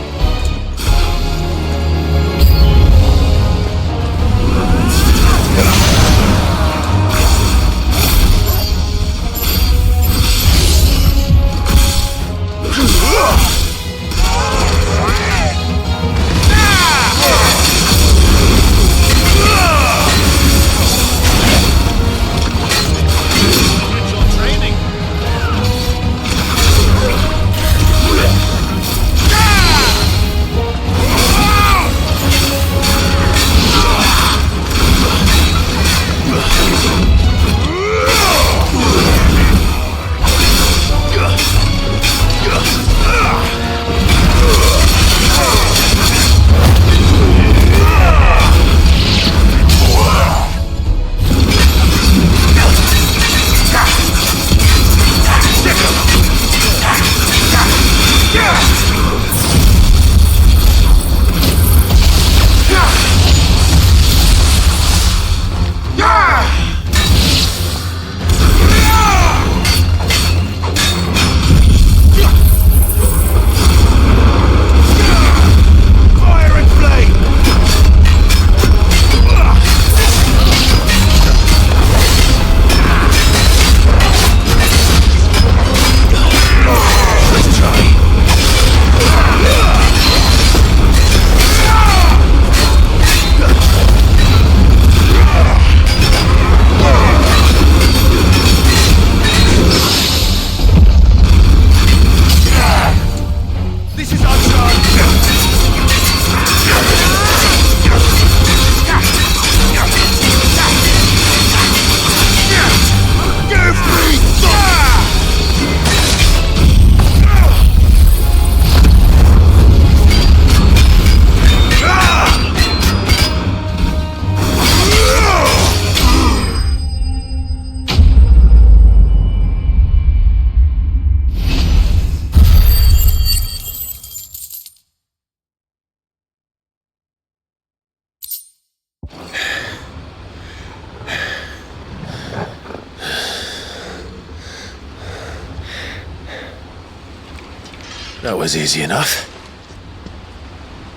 That was easy enough.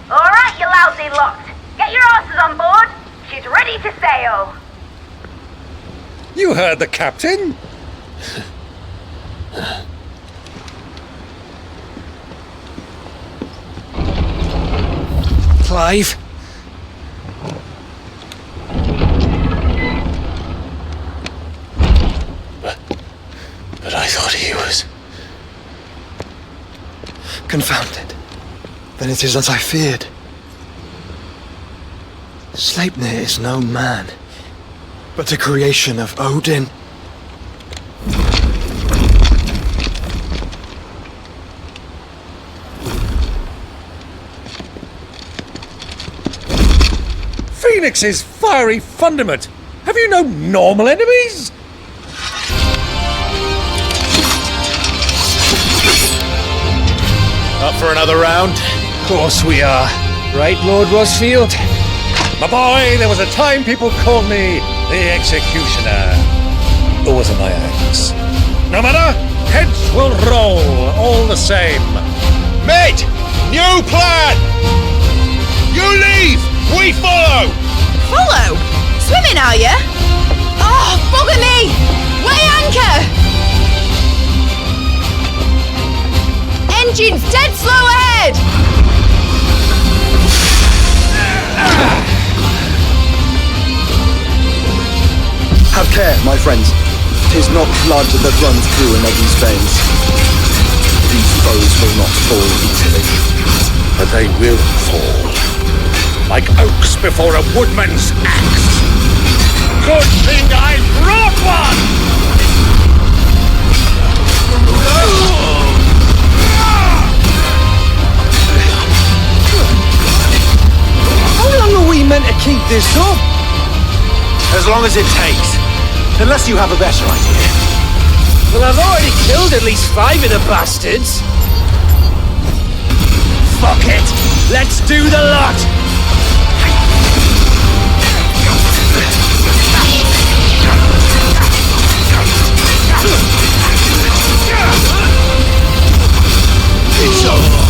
Alright, you lousy lot. Get your asses on board. She's ready to sail. You heard the captain? Clive? But I thought he was... Confounded. Then it is as I feared. Sleipnir is no man, but a creation of Odin. Phoenix's fiery fundament! Have you no normal enemies? Up for another round? Of course we are. Right, Lord Rosfield? My boy, there was a time people called me the Executioner. Those are my acts. No matter, heads will roll all the same. Mate! New plan! You leave! We follow! Follow? Swimming, are you? Oh, bugger me! Weigh anchor! Engines dead slow ahead! Have care, my friends. 'Tis not blood that runs through an Odin's veins. These foes will not fall easily. But they will fall. Like oaks before a woodman's axe. Good thing I brought one! How long are we meant to keep this up? As long as it takes. Unless you have a better idea. Well, I've already killed at least 5 of the bastards. Fuck it! Let's do the lot! It's over.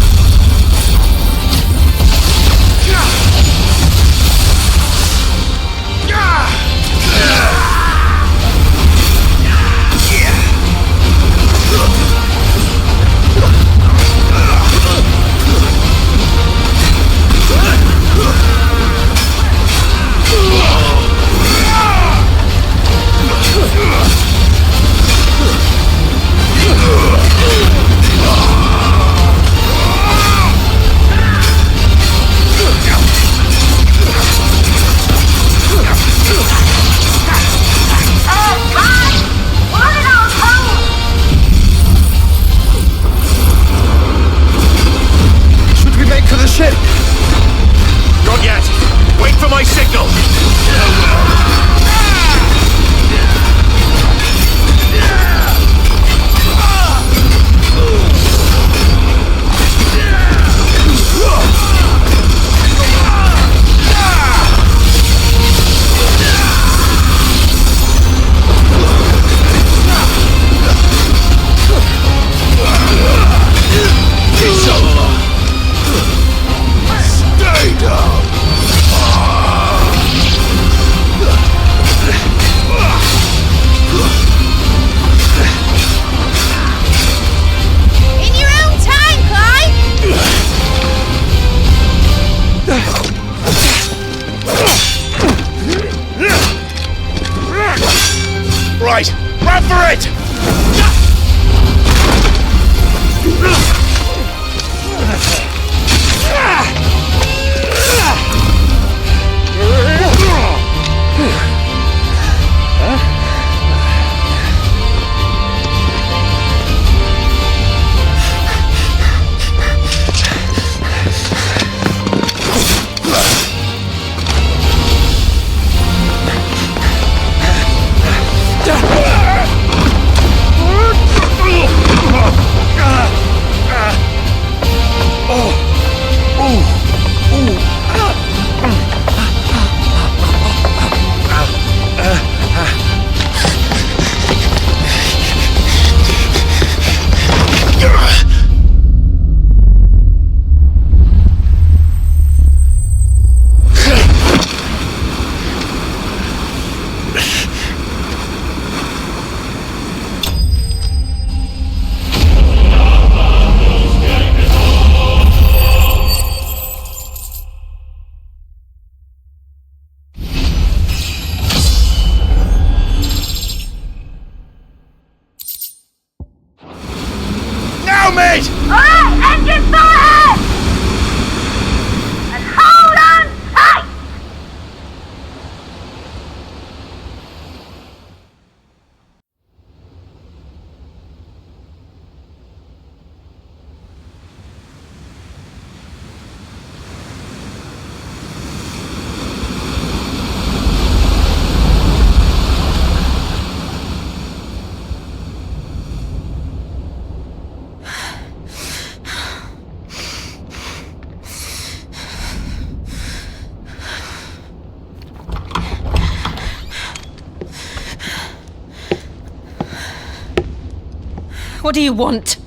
What do you want?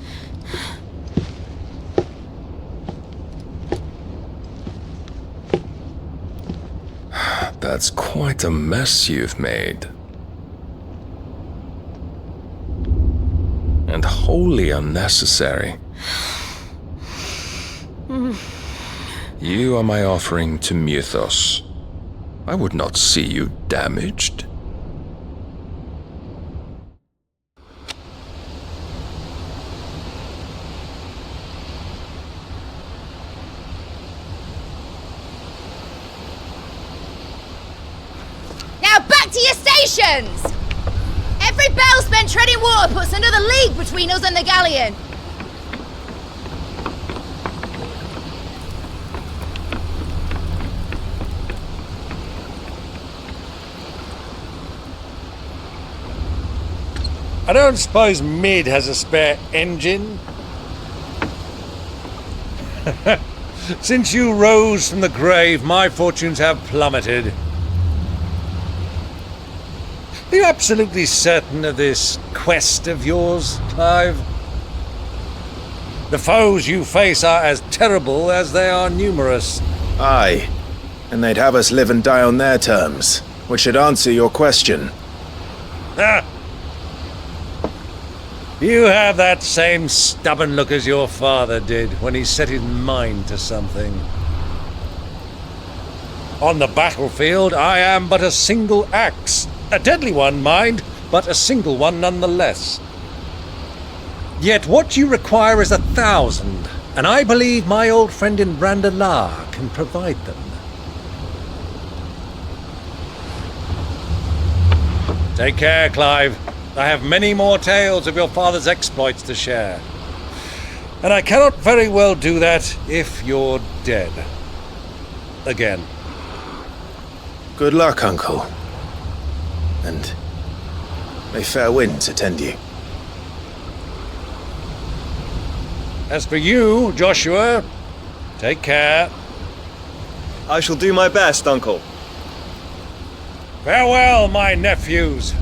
That's quite a mess you've made. And wholly unnecessary. You are my offering to Mythos. I would not see you damaged. Now back to your stations! Every bell spent treading water puts another league between us and the galleon. I don't suppose Mid has a spare engine? Since you rose from the grave, my fortunes have plummeted. Are you absolutely certain of this quest of yours, Clive? The foes you face are as terrible as they are numerous. Aye, and they'd have us live and die on their terms, which should answer your question. Ah! You have that same stubborn look as your father did when he set his mind to something. On the battlefield, I am but a single axe. A deadly one, mind, but a single one nonetheless. Yet what you require is 1,000, and I believe my old friend in Randalar can provide them. Take care, Clive. I have many more tales of your father's exploits to share. And I cannot very well do that if you're dead. Again. Good luck, Uncle. And may fair winds attend you. As for you, Joshua, take care. I shall do my best, Uncle. Farewell, my nephews.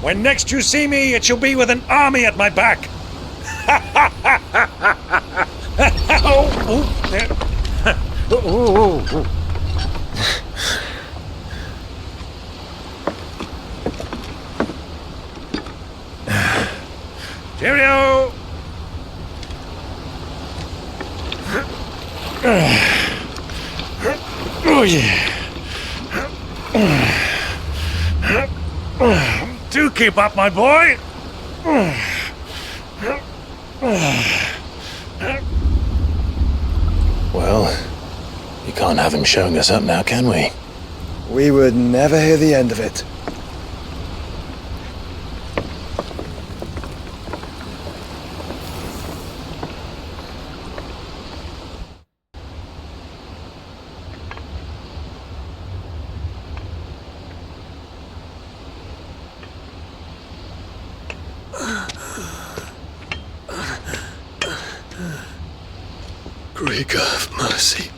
When next you see me, it shall be with an army at my back. Cheerio! Oh yeah. Do keep up, my boy. Well, you can't have him showing us up now, can we? We would never hear the end of it. Great God of mercy.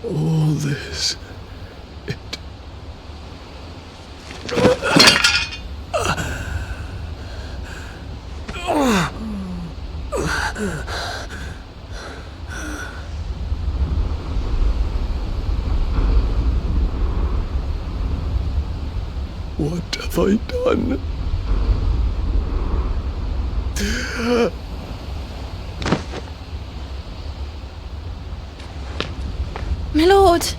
All this. What have I done? My lord!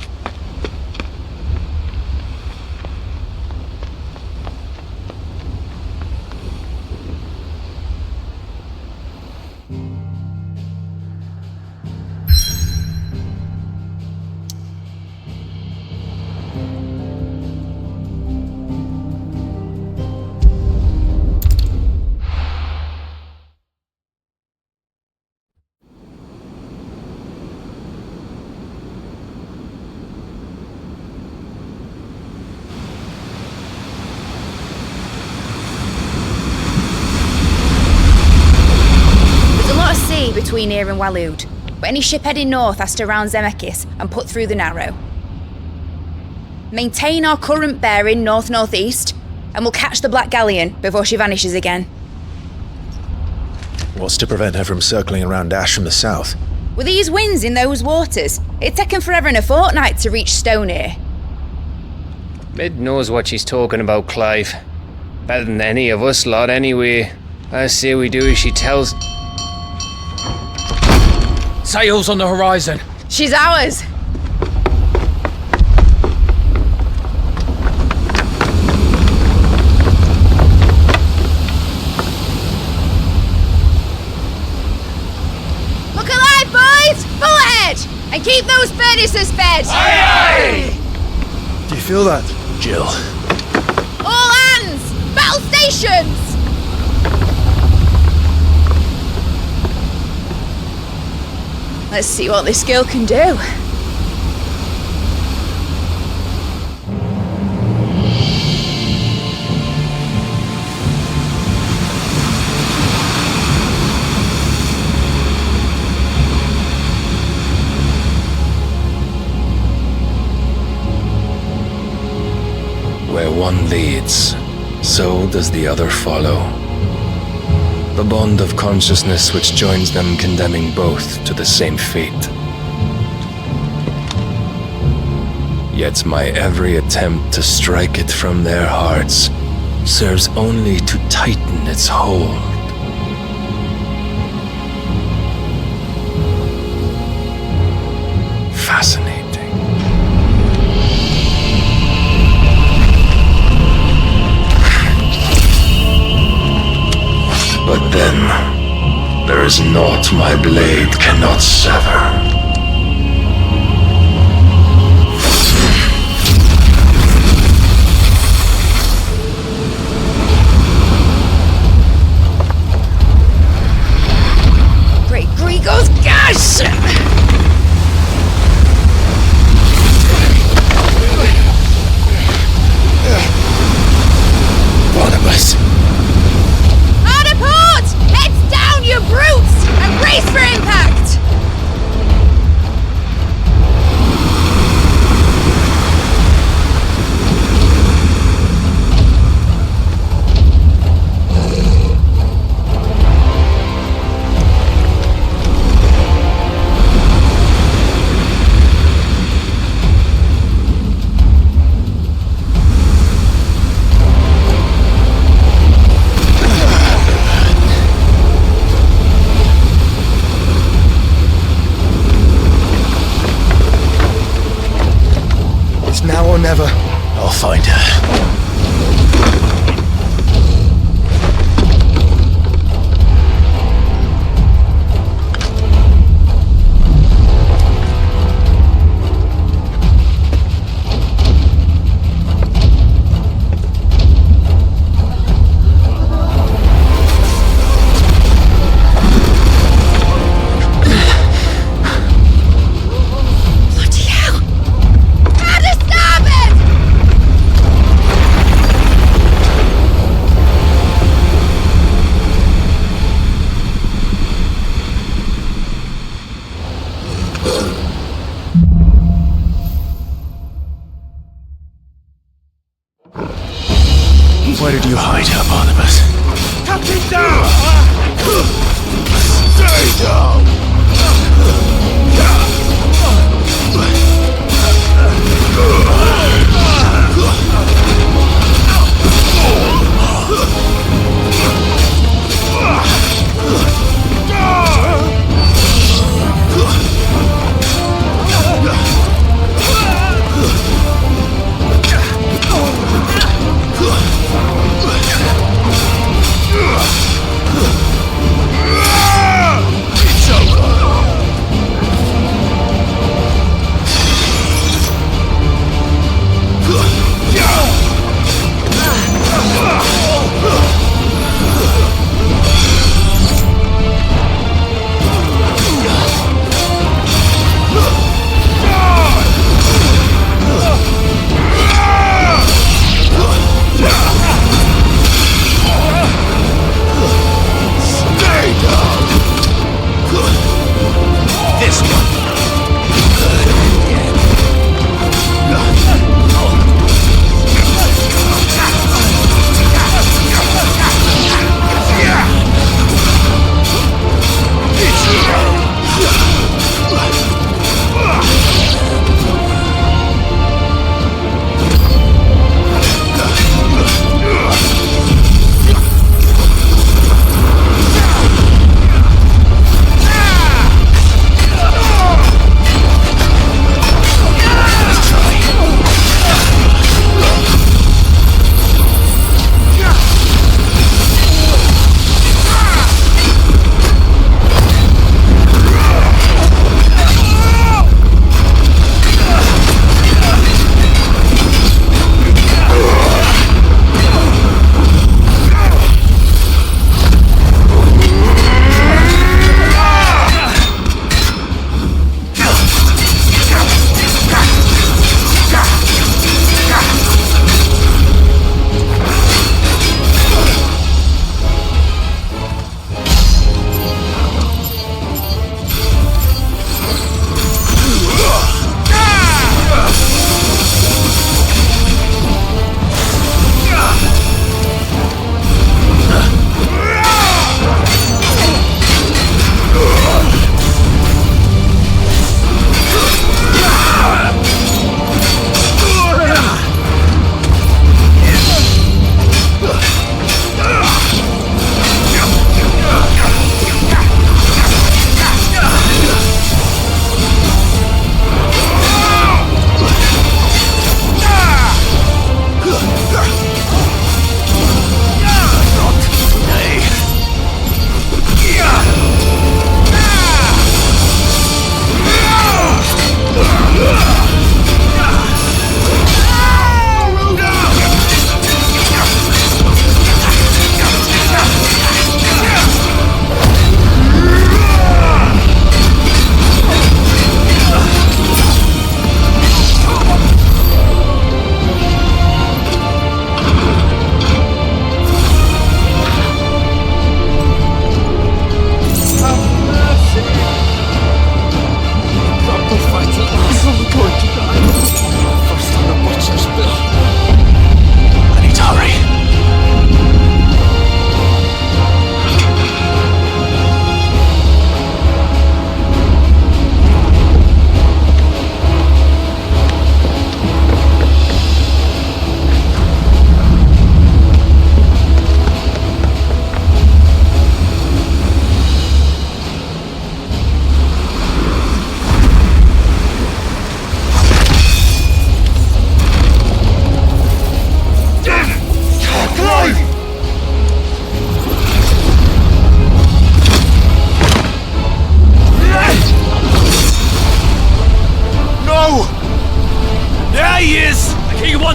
between here and Waloed, but any ship heading north has to round Zemeckis and put through the Narrow. Maintain our current bearing north-northeast, and we'll catch the Black Galleon before she vanishes again. What's to prevent her from circling around Ash from the south? With these winds in those waters, it'd taken forever and a fortnight to reach Stonehenge. Mid knows what she's talking about, Clive. Better than any of us lot, anyway. I say we do as she tells. Sails on the horizon. She's ours. Look alive, boys! Full ahead! And keep those furnaces fed! Aye, aye! Do you feel that, Jill? All hands! Battle stations! Let's see what this girl can do. Where one leads, so does the other follow. The bond of consciousness which joins them, condemning both to the same fate. Yet my every attempt to strike it from their hearts serves only to tighten its hold. Fascinating. But then, there is naught my blade cannot sever. Great Gregor's gosh! Barnabas! Heads down, you brutes! And brace for impact! now or never? I'll find her. Where did you hide her, Barnabas? Captain down! Stay down! It's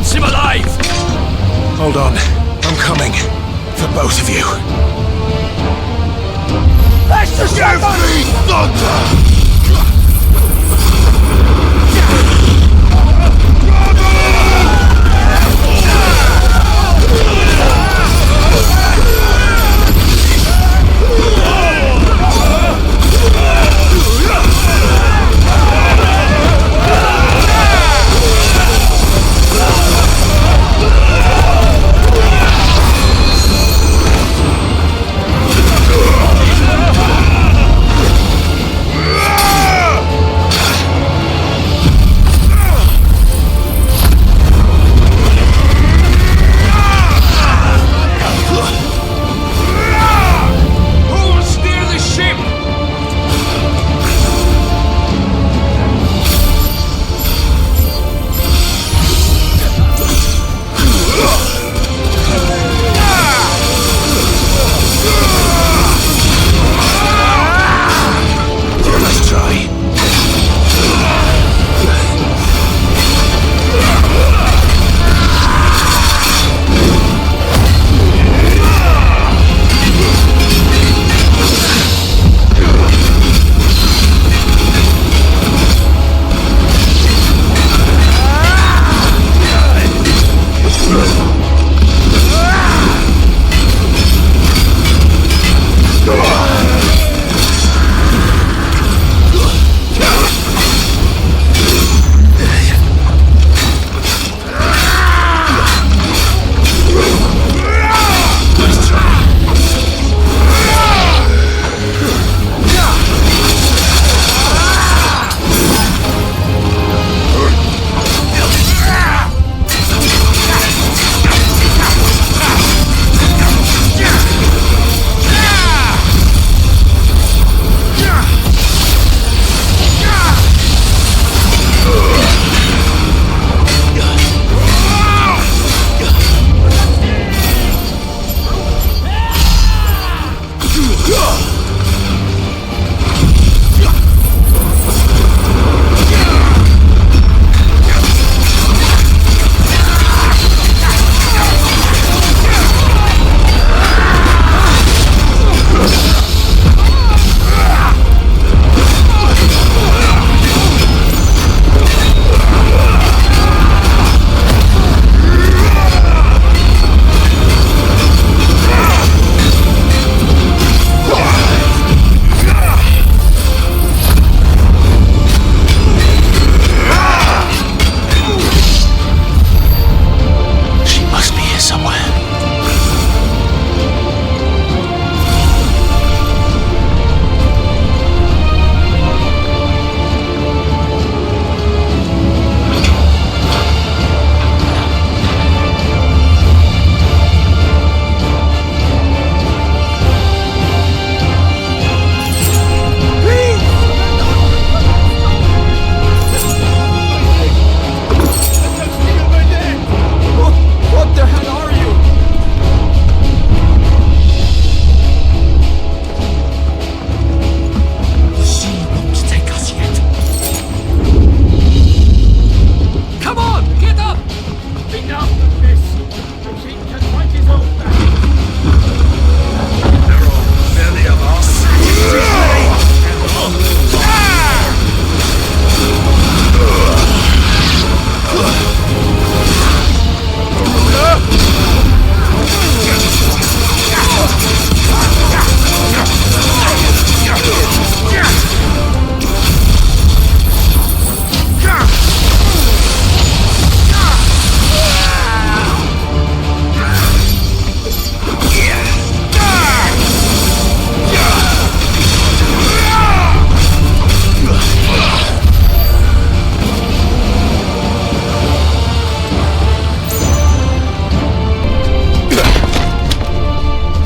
wants him alive! Hold on. I'm coming. For both of you. Let's just give me thunder!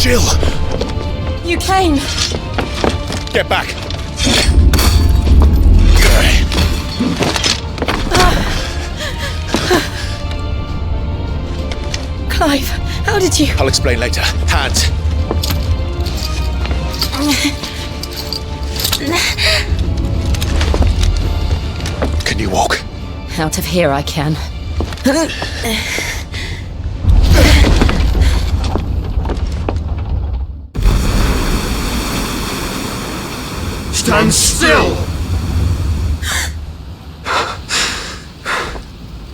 Jill! You came. Get back! Clive, how did you... I'll explain later. Hands! Can you walk? Out of here I can. Stand still!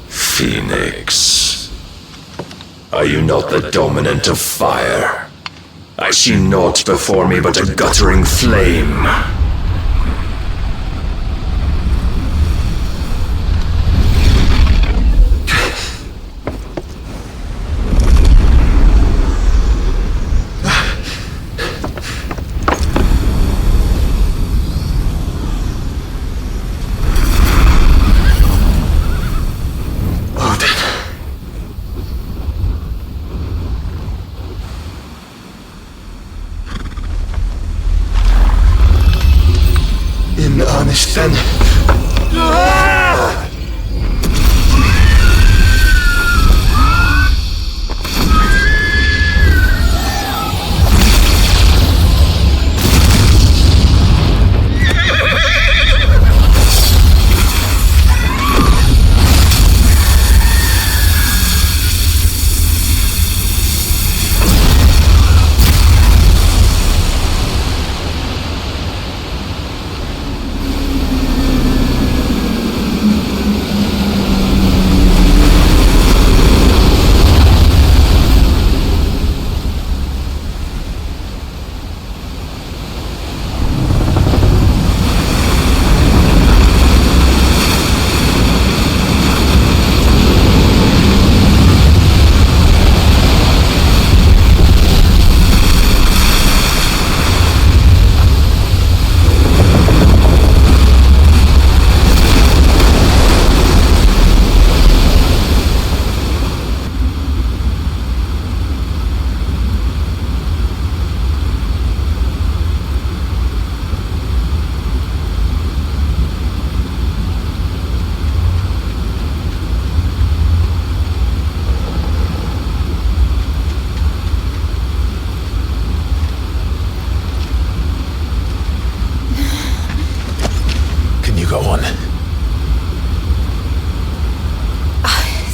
Phoenix. Are you not the dominant of fire? I see naught before me but a guttering flame. Then.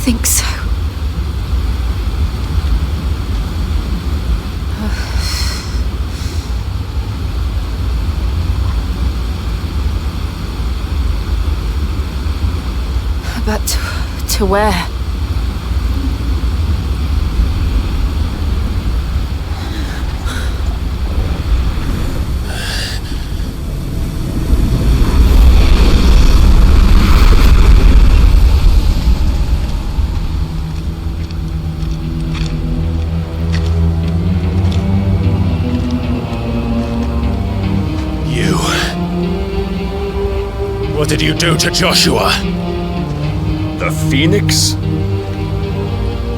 think so. But to where? What did you do to Joshua? The Phoenix?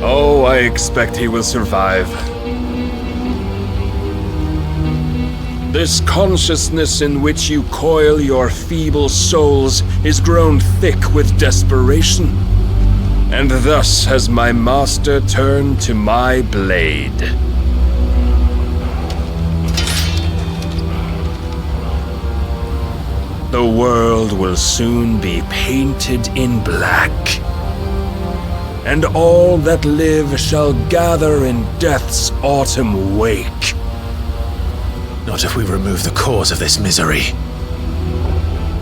Oh, I expect he will survive. This consciousness in which you coil your feeble souls is grown thick with desperation, and thus has my master turned to my blade. The world will soon be painted in black, and all that live shall gather in death's autumn wake. Not if we remove the cause of this misery.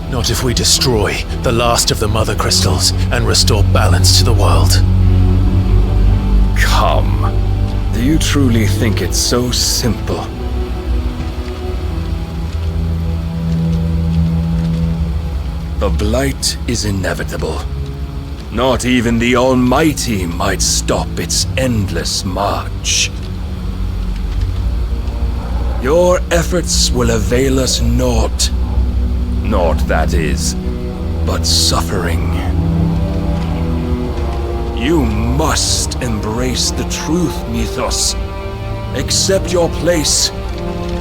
Not if we destroy the last of the Mother Crystals and restore balance to the world. Come, do you truly think it's so simple? The blight is inevitable. Not even the Almighty might stop its endless march. Your efforts will avail us naught. Naught, that is, but suffering. You must embrace the truth, Mythos. Accept your place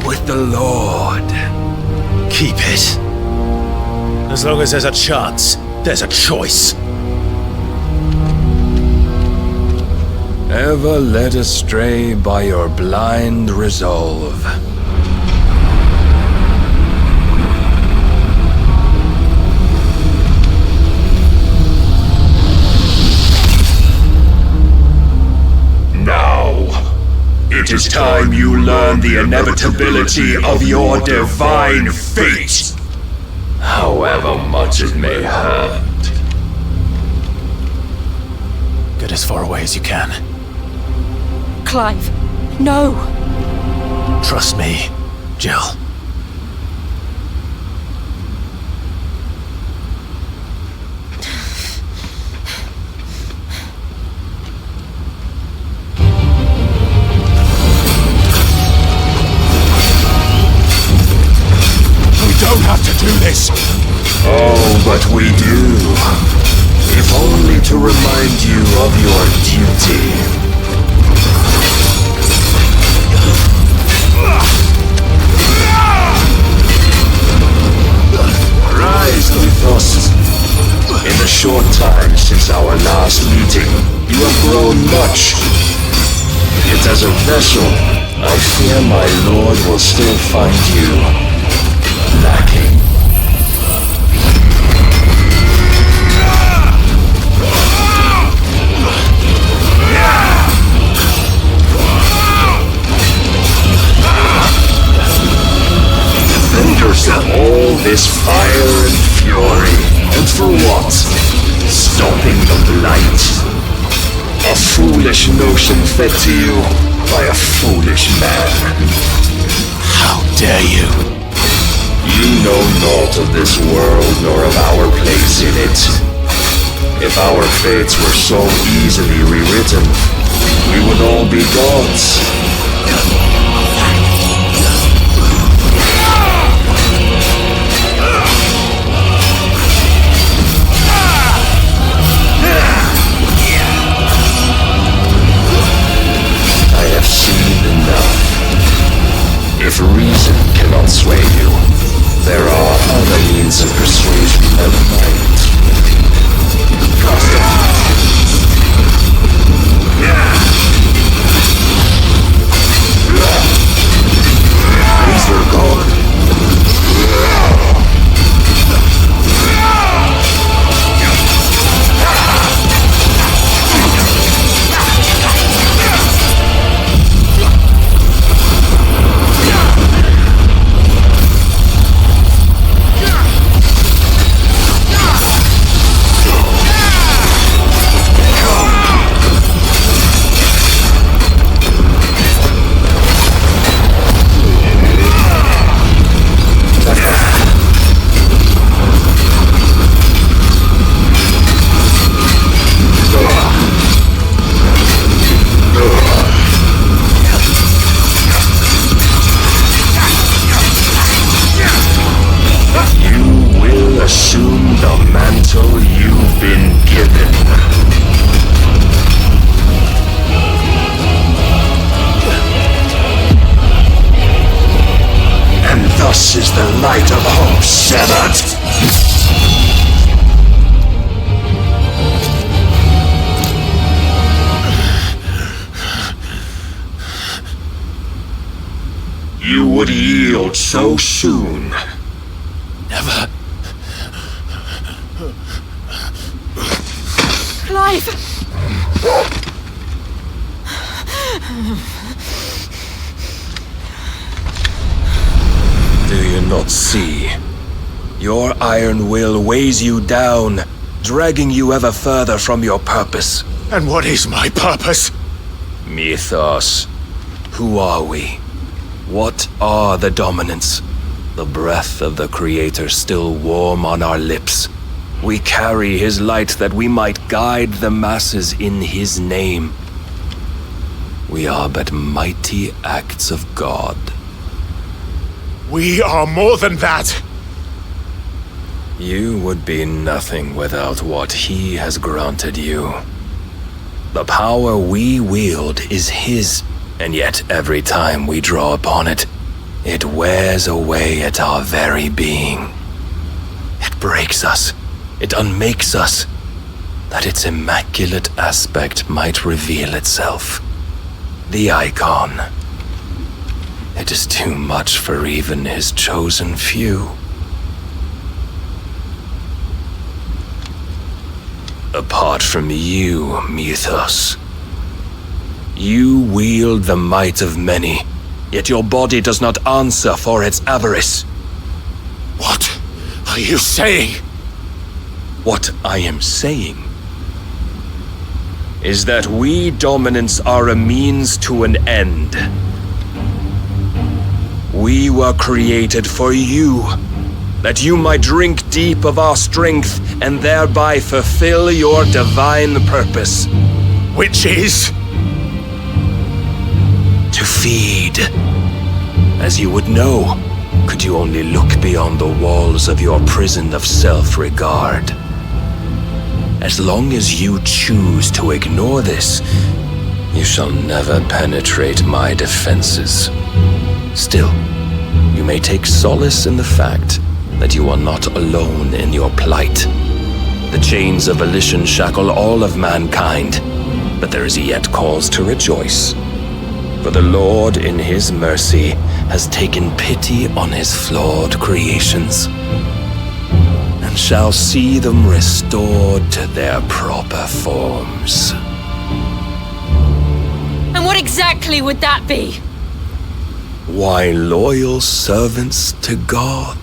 with the Lord. Keep it. As long as there's a chance, there's a choice. Ever led astray by your blind resolve. It is time you learn the inevitability of your divine fate, however much it may hurt. Get as far away as you can. Clive, no! Trust me, Jill. We don't have to do this! Oh, but we do. If only to remind you of your duty. Rise with us. In the short time since our last meeting, you have grown much. Yet as a vessel, I fear my lord will still find you lacking. All this fire and fury, and for what? Stopping the blight. A foolish notion fed to you by a foolish man. How dare you? You know naught of this world nor of our place in it. If our fates were so easily rewritten, we would all be gods. If reason cannot sway you, there are other means of persuasion that might. These are gone. You would yield so soon. Never. Clive! Do you not see? Your iron will weighs you down, dragging you ever further from your purpose. And what is my purpose? Mythos. Who are we? What are the dominants? The breath of the Creator still warm on our lips. We carry his light that we might guide the masses in his name. We are but mighty acts of God. We are more than that! You would be nothing without what he has granted you. The power we wield is his, and yet every time we draw upon it, it wears away at our very being. It breaks us, it unmakes us, that its immaculate aspect might reveal itself. The Eikon. It is too much for even his chosen few. Apart from you, Mythos, You wield the might of many, yet your body does not answer for its avarice. What are you saying? What I am saying is that we dominants are a means to an end. We were created for you, that you might drink deep of our strength and thereby fulfill your divine purpose. Which is? To feed. As you would know, could you only look beyond the walls of your prison of self-regard. As long as you choose to ignore this, you shall never penetrate my defenses. Still, you may take solace in the fact that you are not alone in your plight. The chains of volition shackle all of mankind, but there is yet cause to rejoice. For the Lord in his mercy has taken pity on his flawed creations, and shall see them restored to their proper forms. And what exactly would that be? Why, loyal servants to God.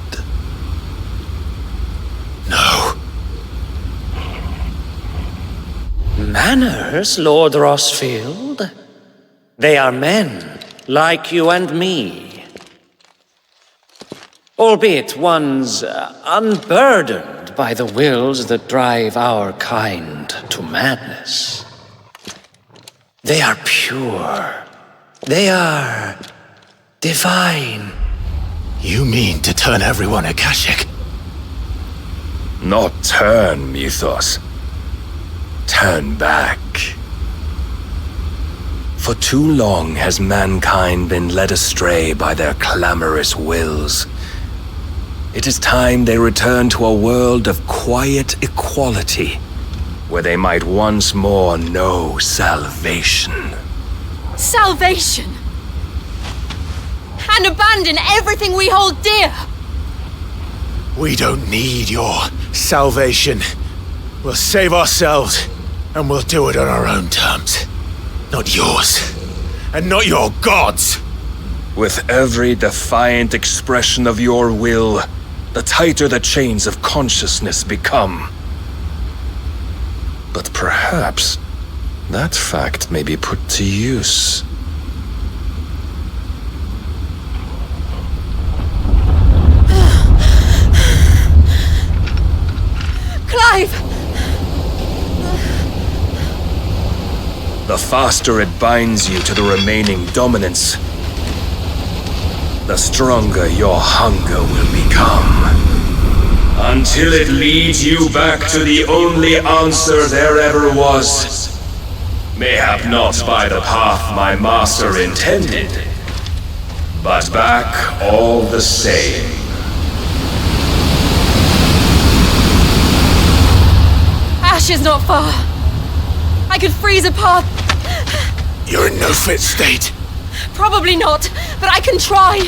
No. Manners, Lord Rosfield? They are men, like you and me. Albeit ones unburdened by the wills that drive our kind to madness. They are pure. They are divine. You mean to turn everyone Akashic? Not turn, Mythos. Turn back. For too long has mankind been led astray by their clamorous wills. It is time they return to a world of quiet equality, where they might once more know salvation. Salvation? And abandon everything we hold dear? We don't need your salvation. We'll save ourselves, and we'll do it on our own terms. Not yours, and not your gods! With every defiant expression of your will, the tighter the chains of consciousness become. But perhaps that fact may be put to use. Clive! The faster it binds you to the remaining dominance, the stronger your hunger will become. Until it leads you back to the only answer there ever was. Mayhap not by the path my master intended, but back all the same. Ash is not far. I could freeze a path. You're in no fit state. Probably not, but I can try.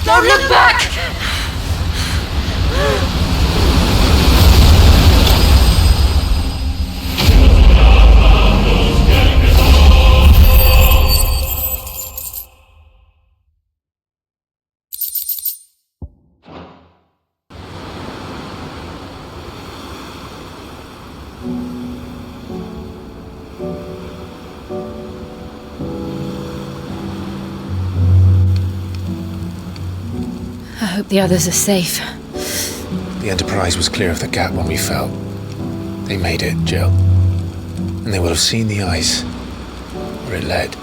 Don't look back! I hope the others are safe. The Enterprise was clear of the gap when we fell. They made it, Jill. And they will have seen the ice where it led.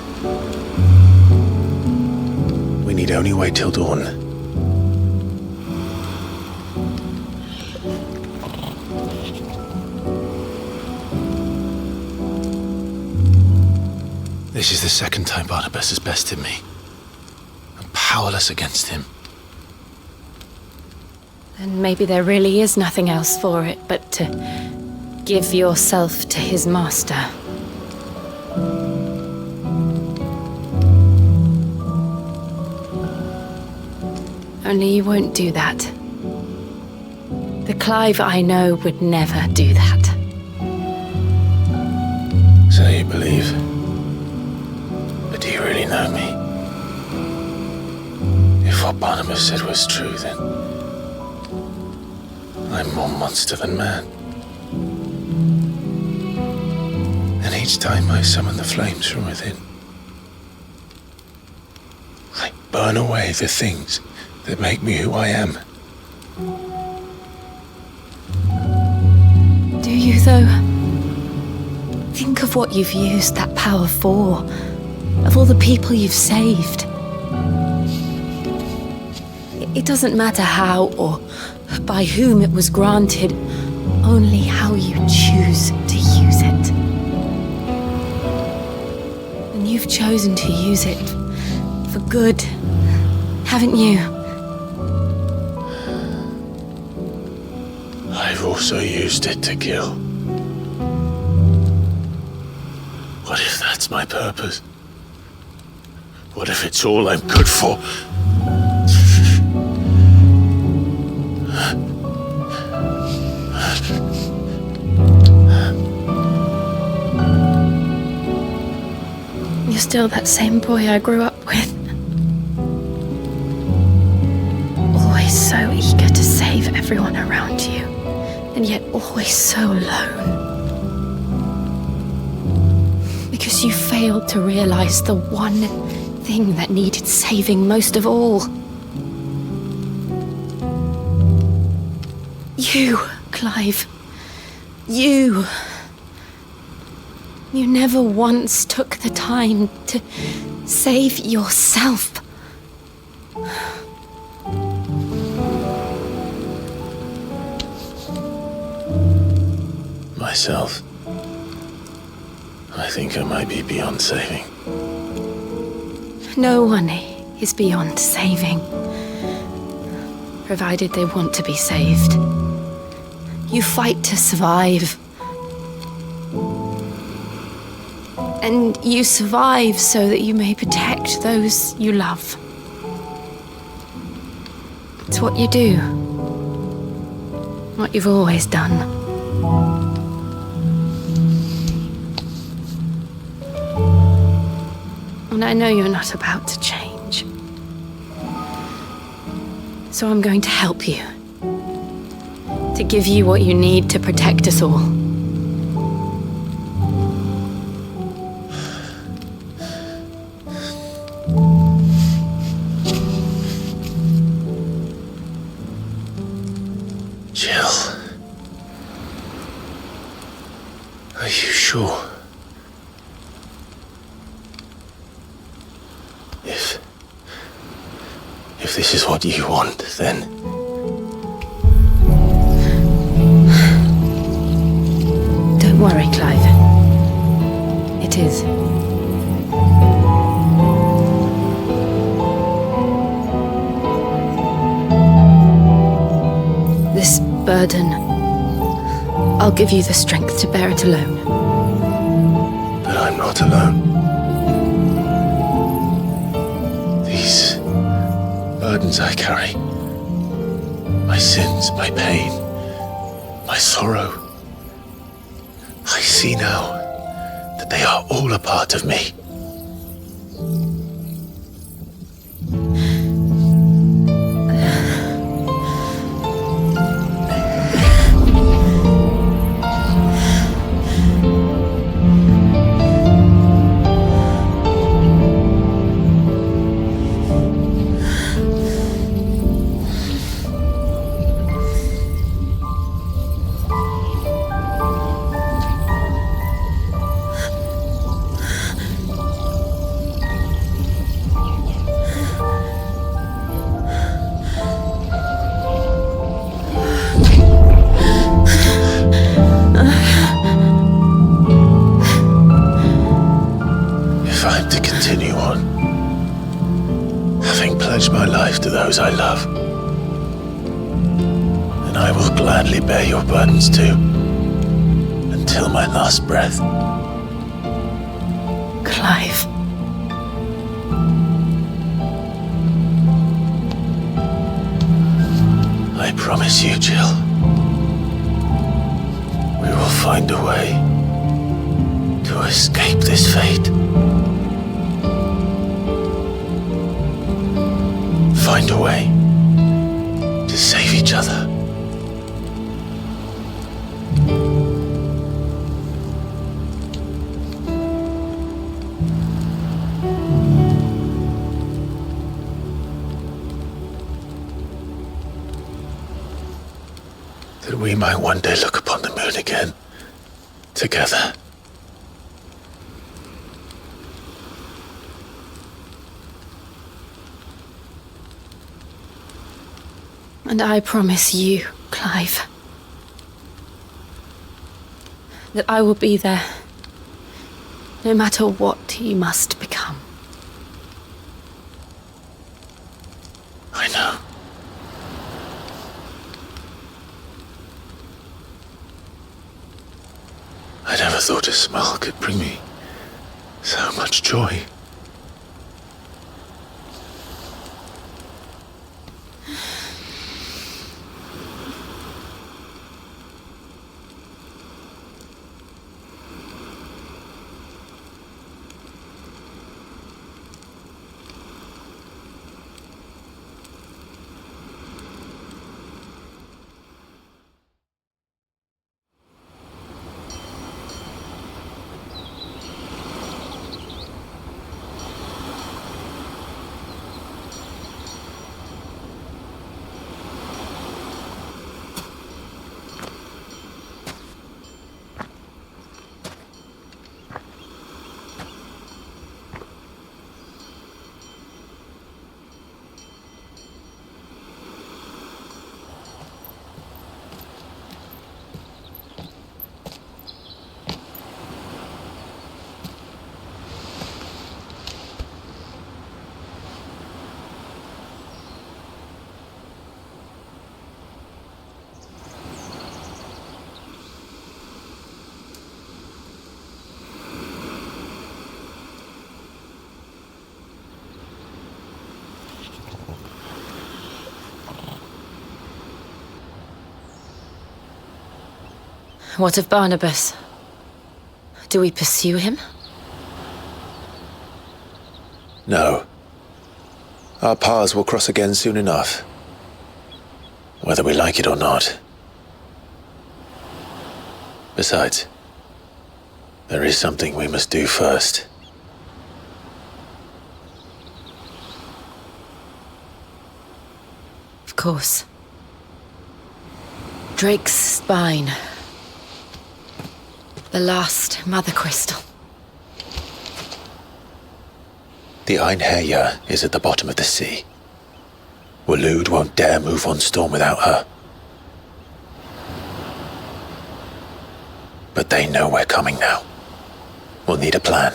We need only wait till dawn. This is the second time Barnabas has bested me. I'm powerless against him. Then maybe there really is nothing else for it but to give yourself to his master. Only you won't do that. The Clive I know would never do that. So you believe? But do you really know me? If what Barnabas said was true, then I'm more monster than man. And each time I summon the flames from within, I burn away the things that make me who I am. Do you, though? Think of what you've used that power for, of all the people you've saved. It doesn't matter how or by whom it was granted, only how you choose to use it. And you've chosen to use it for good, haven't you? I've also used it to kill. What if that's my purpose? What if it's all I'm good for? You're still that same boy I grew up with. Always so eager to save everyone around you, and yet always so alone. Because you failed to realize the one thing that needed saving most of all. You, Clive. You. You never once took the time to save yourself. Myself. I think I might be beyond saving. No one is beyond saving, provided they want to be saved. You fight to survive. And you survive so that you may protect those you love. It's what you do. What you've always done. And I know you're not about to change. So I'm going to help you. To give you what you need to protect us all. Jill. Are you sure? If this is what you want, then... Don't worry, Clive. It is. This burden, I'll give you the strength to bear it alone. But I'm not alone. These burdens I carry, my sins, my pain, my sorrow, I see now that they are all a part of me. I love, and I will gladly bear your burdens too, until my last breath. Clive. promise you, Jill, we will find a way to escape this fate. Find a way to save each other. That we might one day look upon the moon again, together. And I promise you, Clive, that I will be there, no matter what you must become. I know. I never thought a smile could bring me so much joy. What of Barnabas? Do we pursue him? No. Our paths will cross again soon enough. Whether we like it or not. Besides, there is something we must do first. Of course. Drake's spine. The last Mother Crystal. The Hanya is at the bottom of the sea. Waloed won't dare move on Storm without her. But they know we're coming now. We'll need a plan.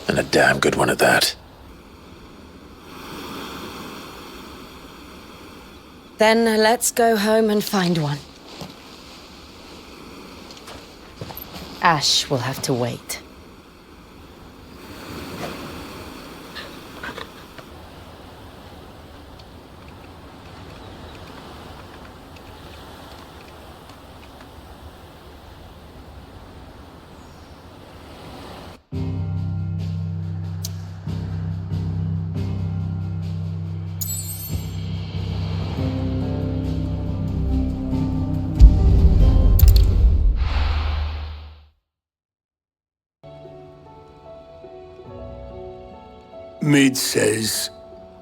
And a damn good one at that. Then let's go home and find one. Ash will have to wait. Mid says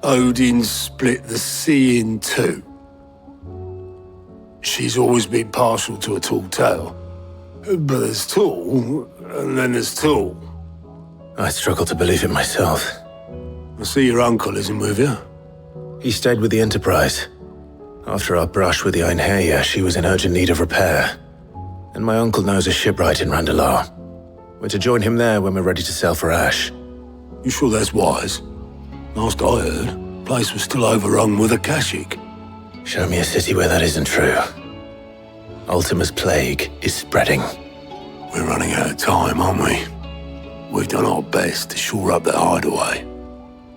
Odin split the sea in two. She's always been partial to a tall tale. But there's tall, and then there's tall. I struggle to believe it myself. I see your uncle isn't with you. He stayed with the Enterprise. After our brush with the Hanya, she was in urgent need of repair. And my uncle knows a shipwright in Randalar. We're to join him there when we're ready to sail for Ash. You sure that's wise? Last I heard, the place was still overrun with Akashic. Show me a city where that isn't true. Ultima's plague is spreading. We're running out of time, aren't we? We've done our best to shore up that hideaway.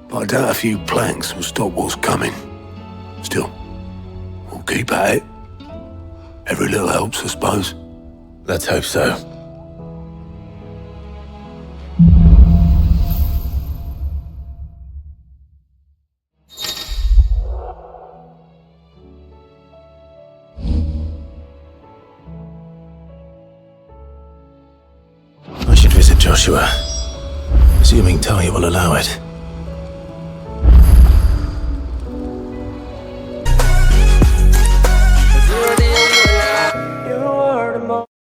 But I doubt a few planks will stop what's coming. Still, we'll keep at it. Every little helps, I suppose. Let's hope so. I should visit Joshua, assuming Talia will allow it.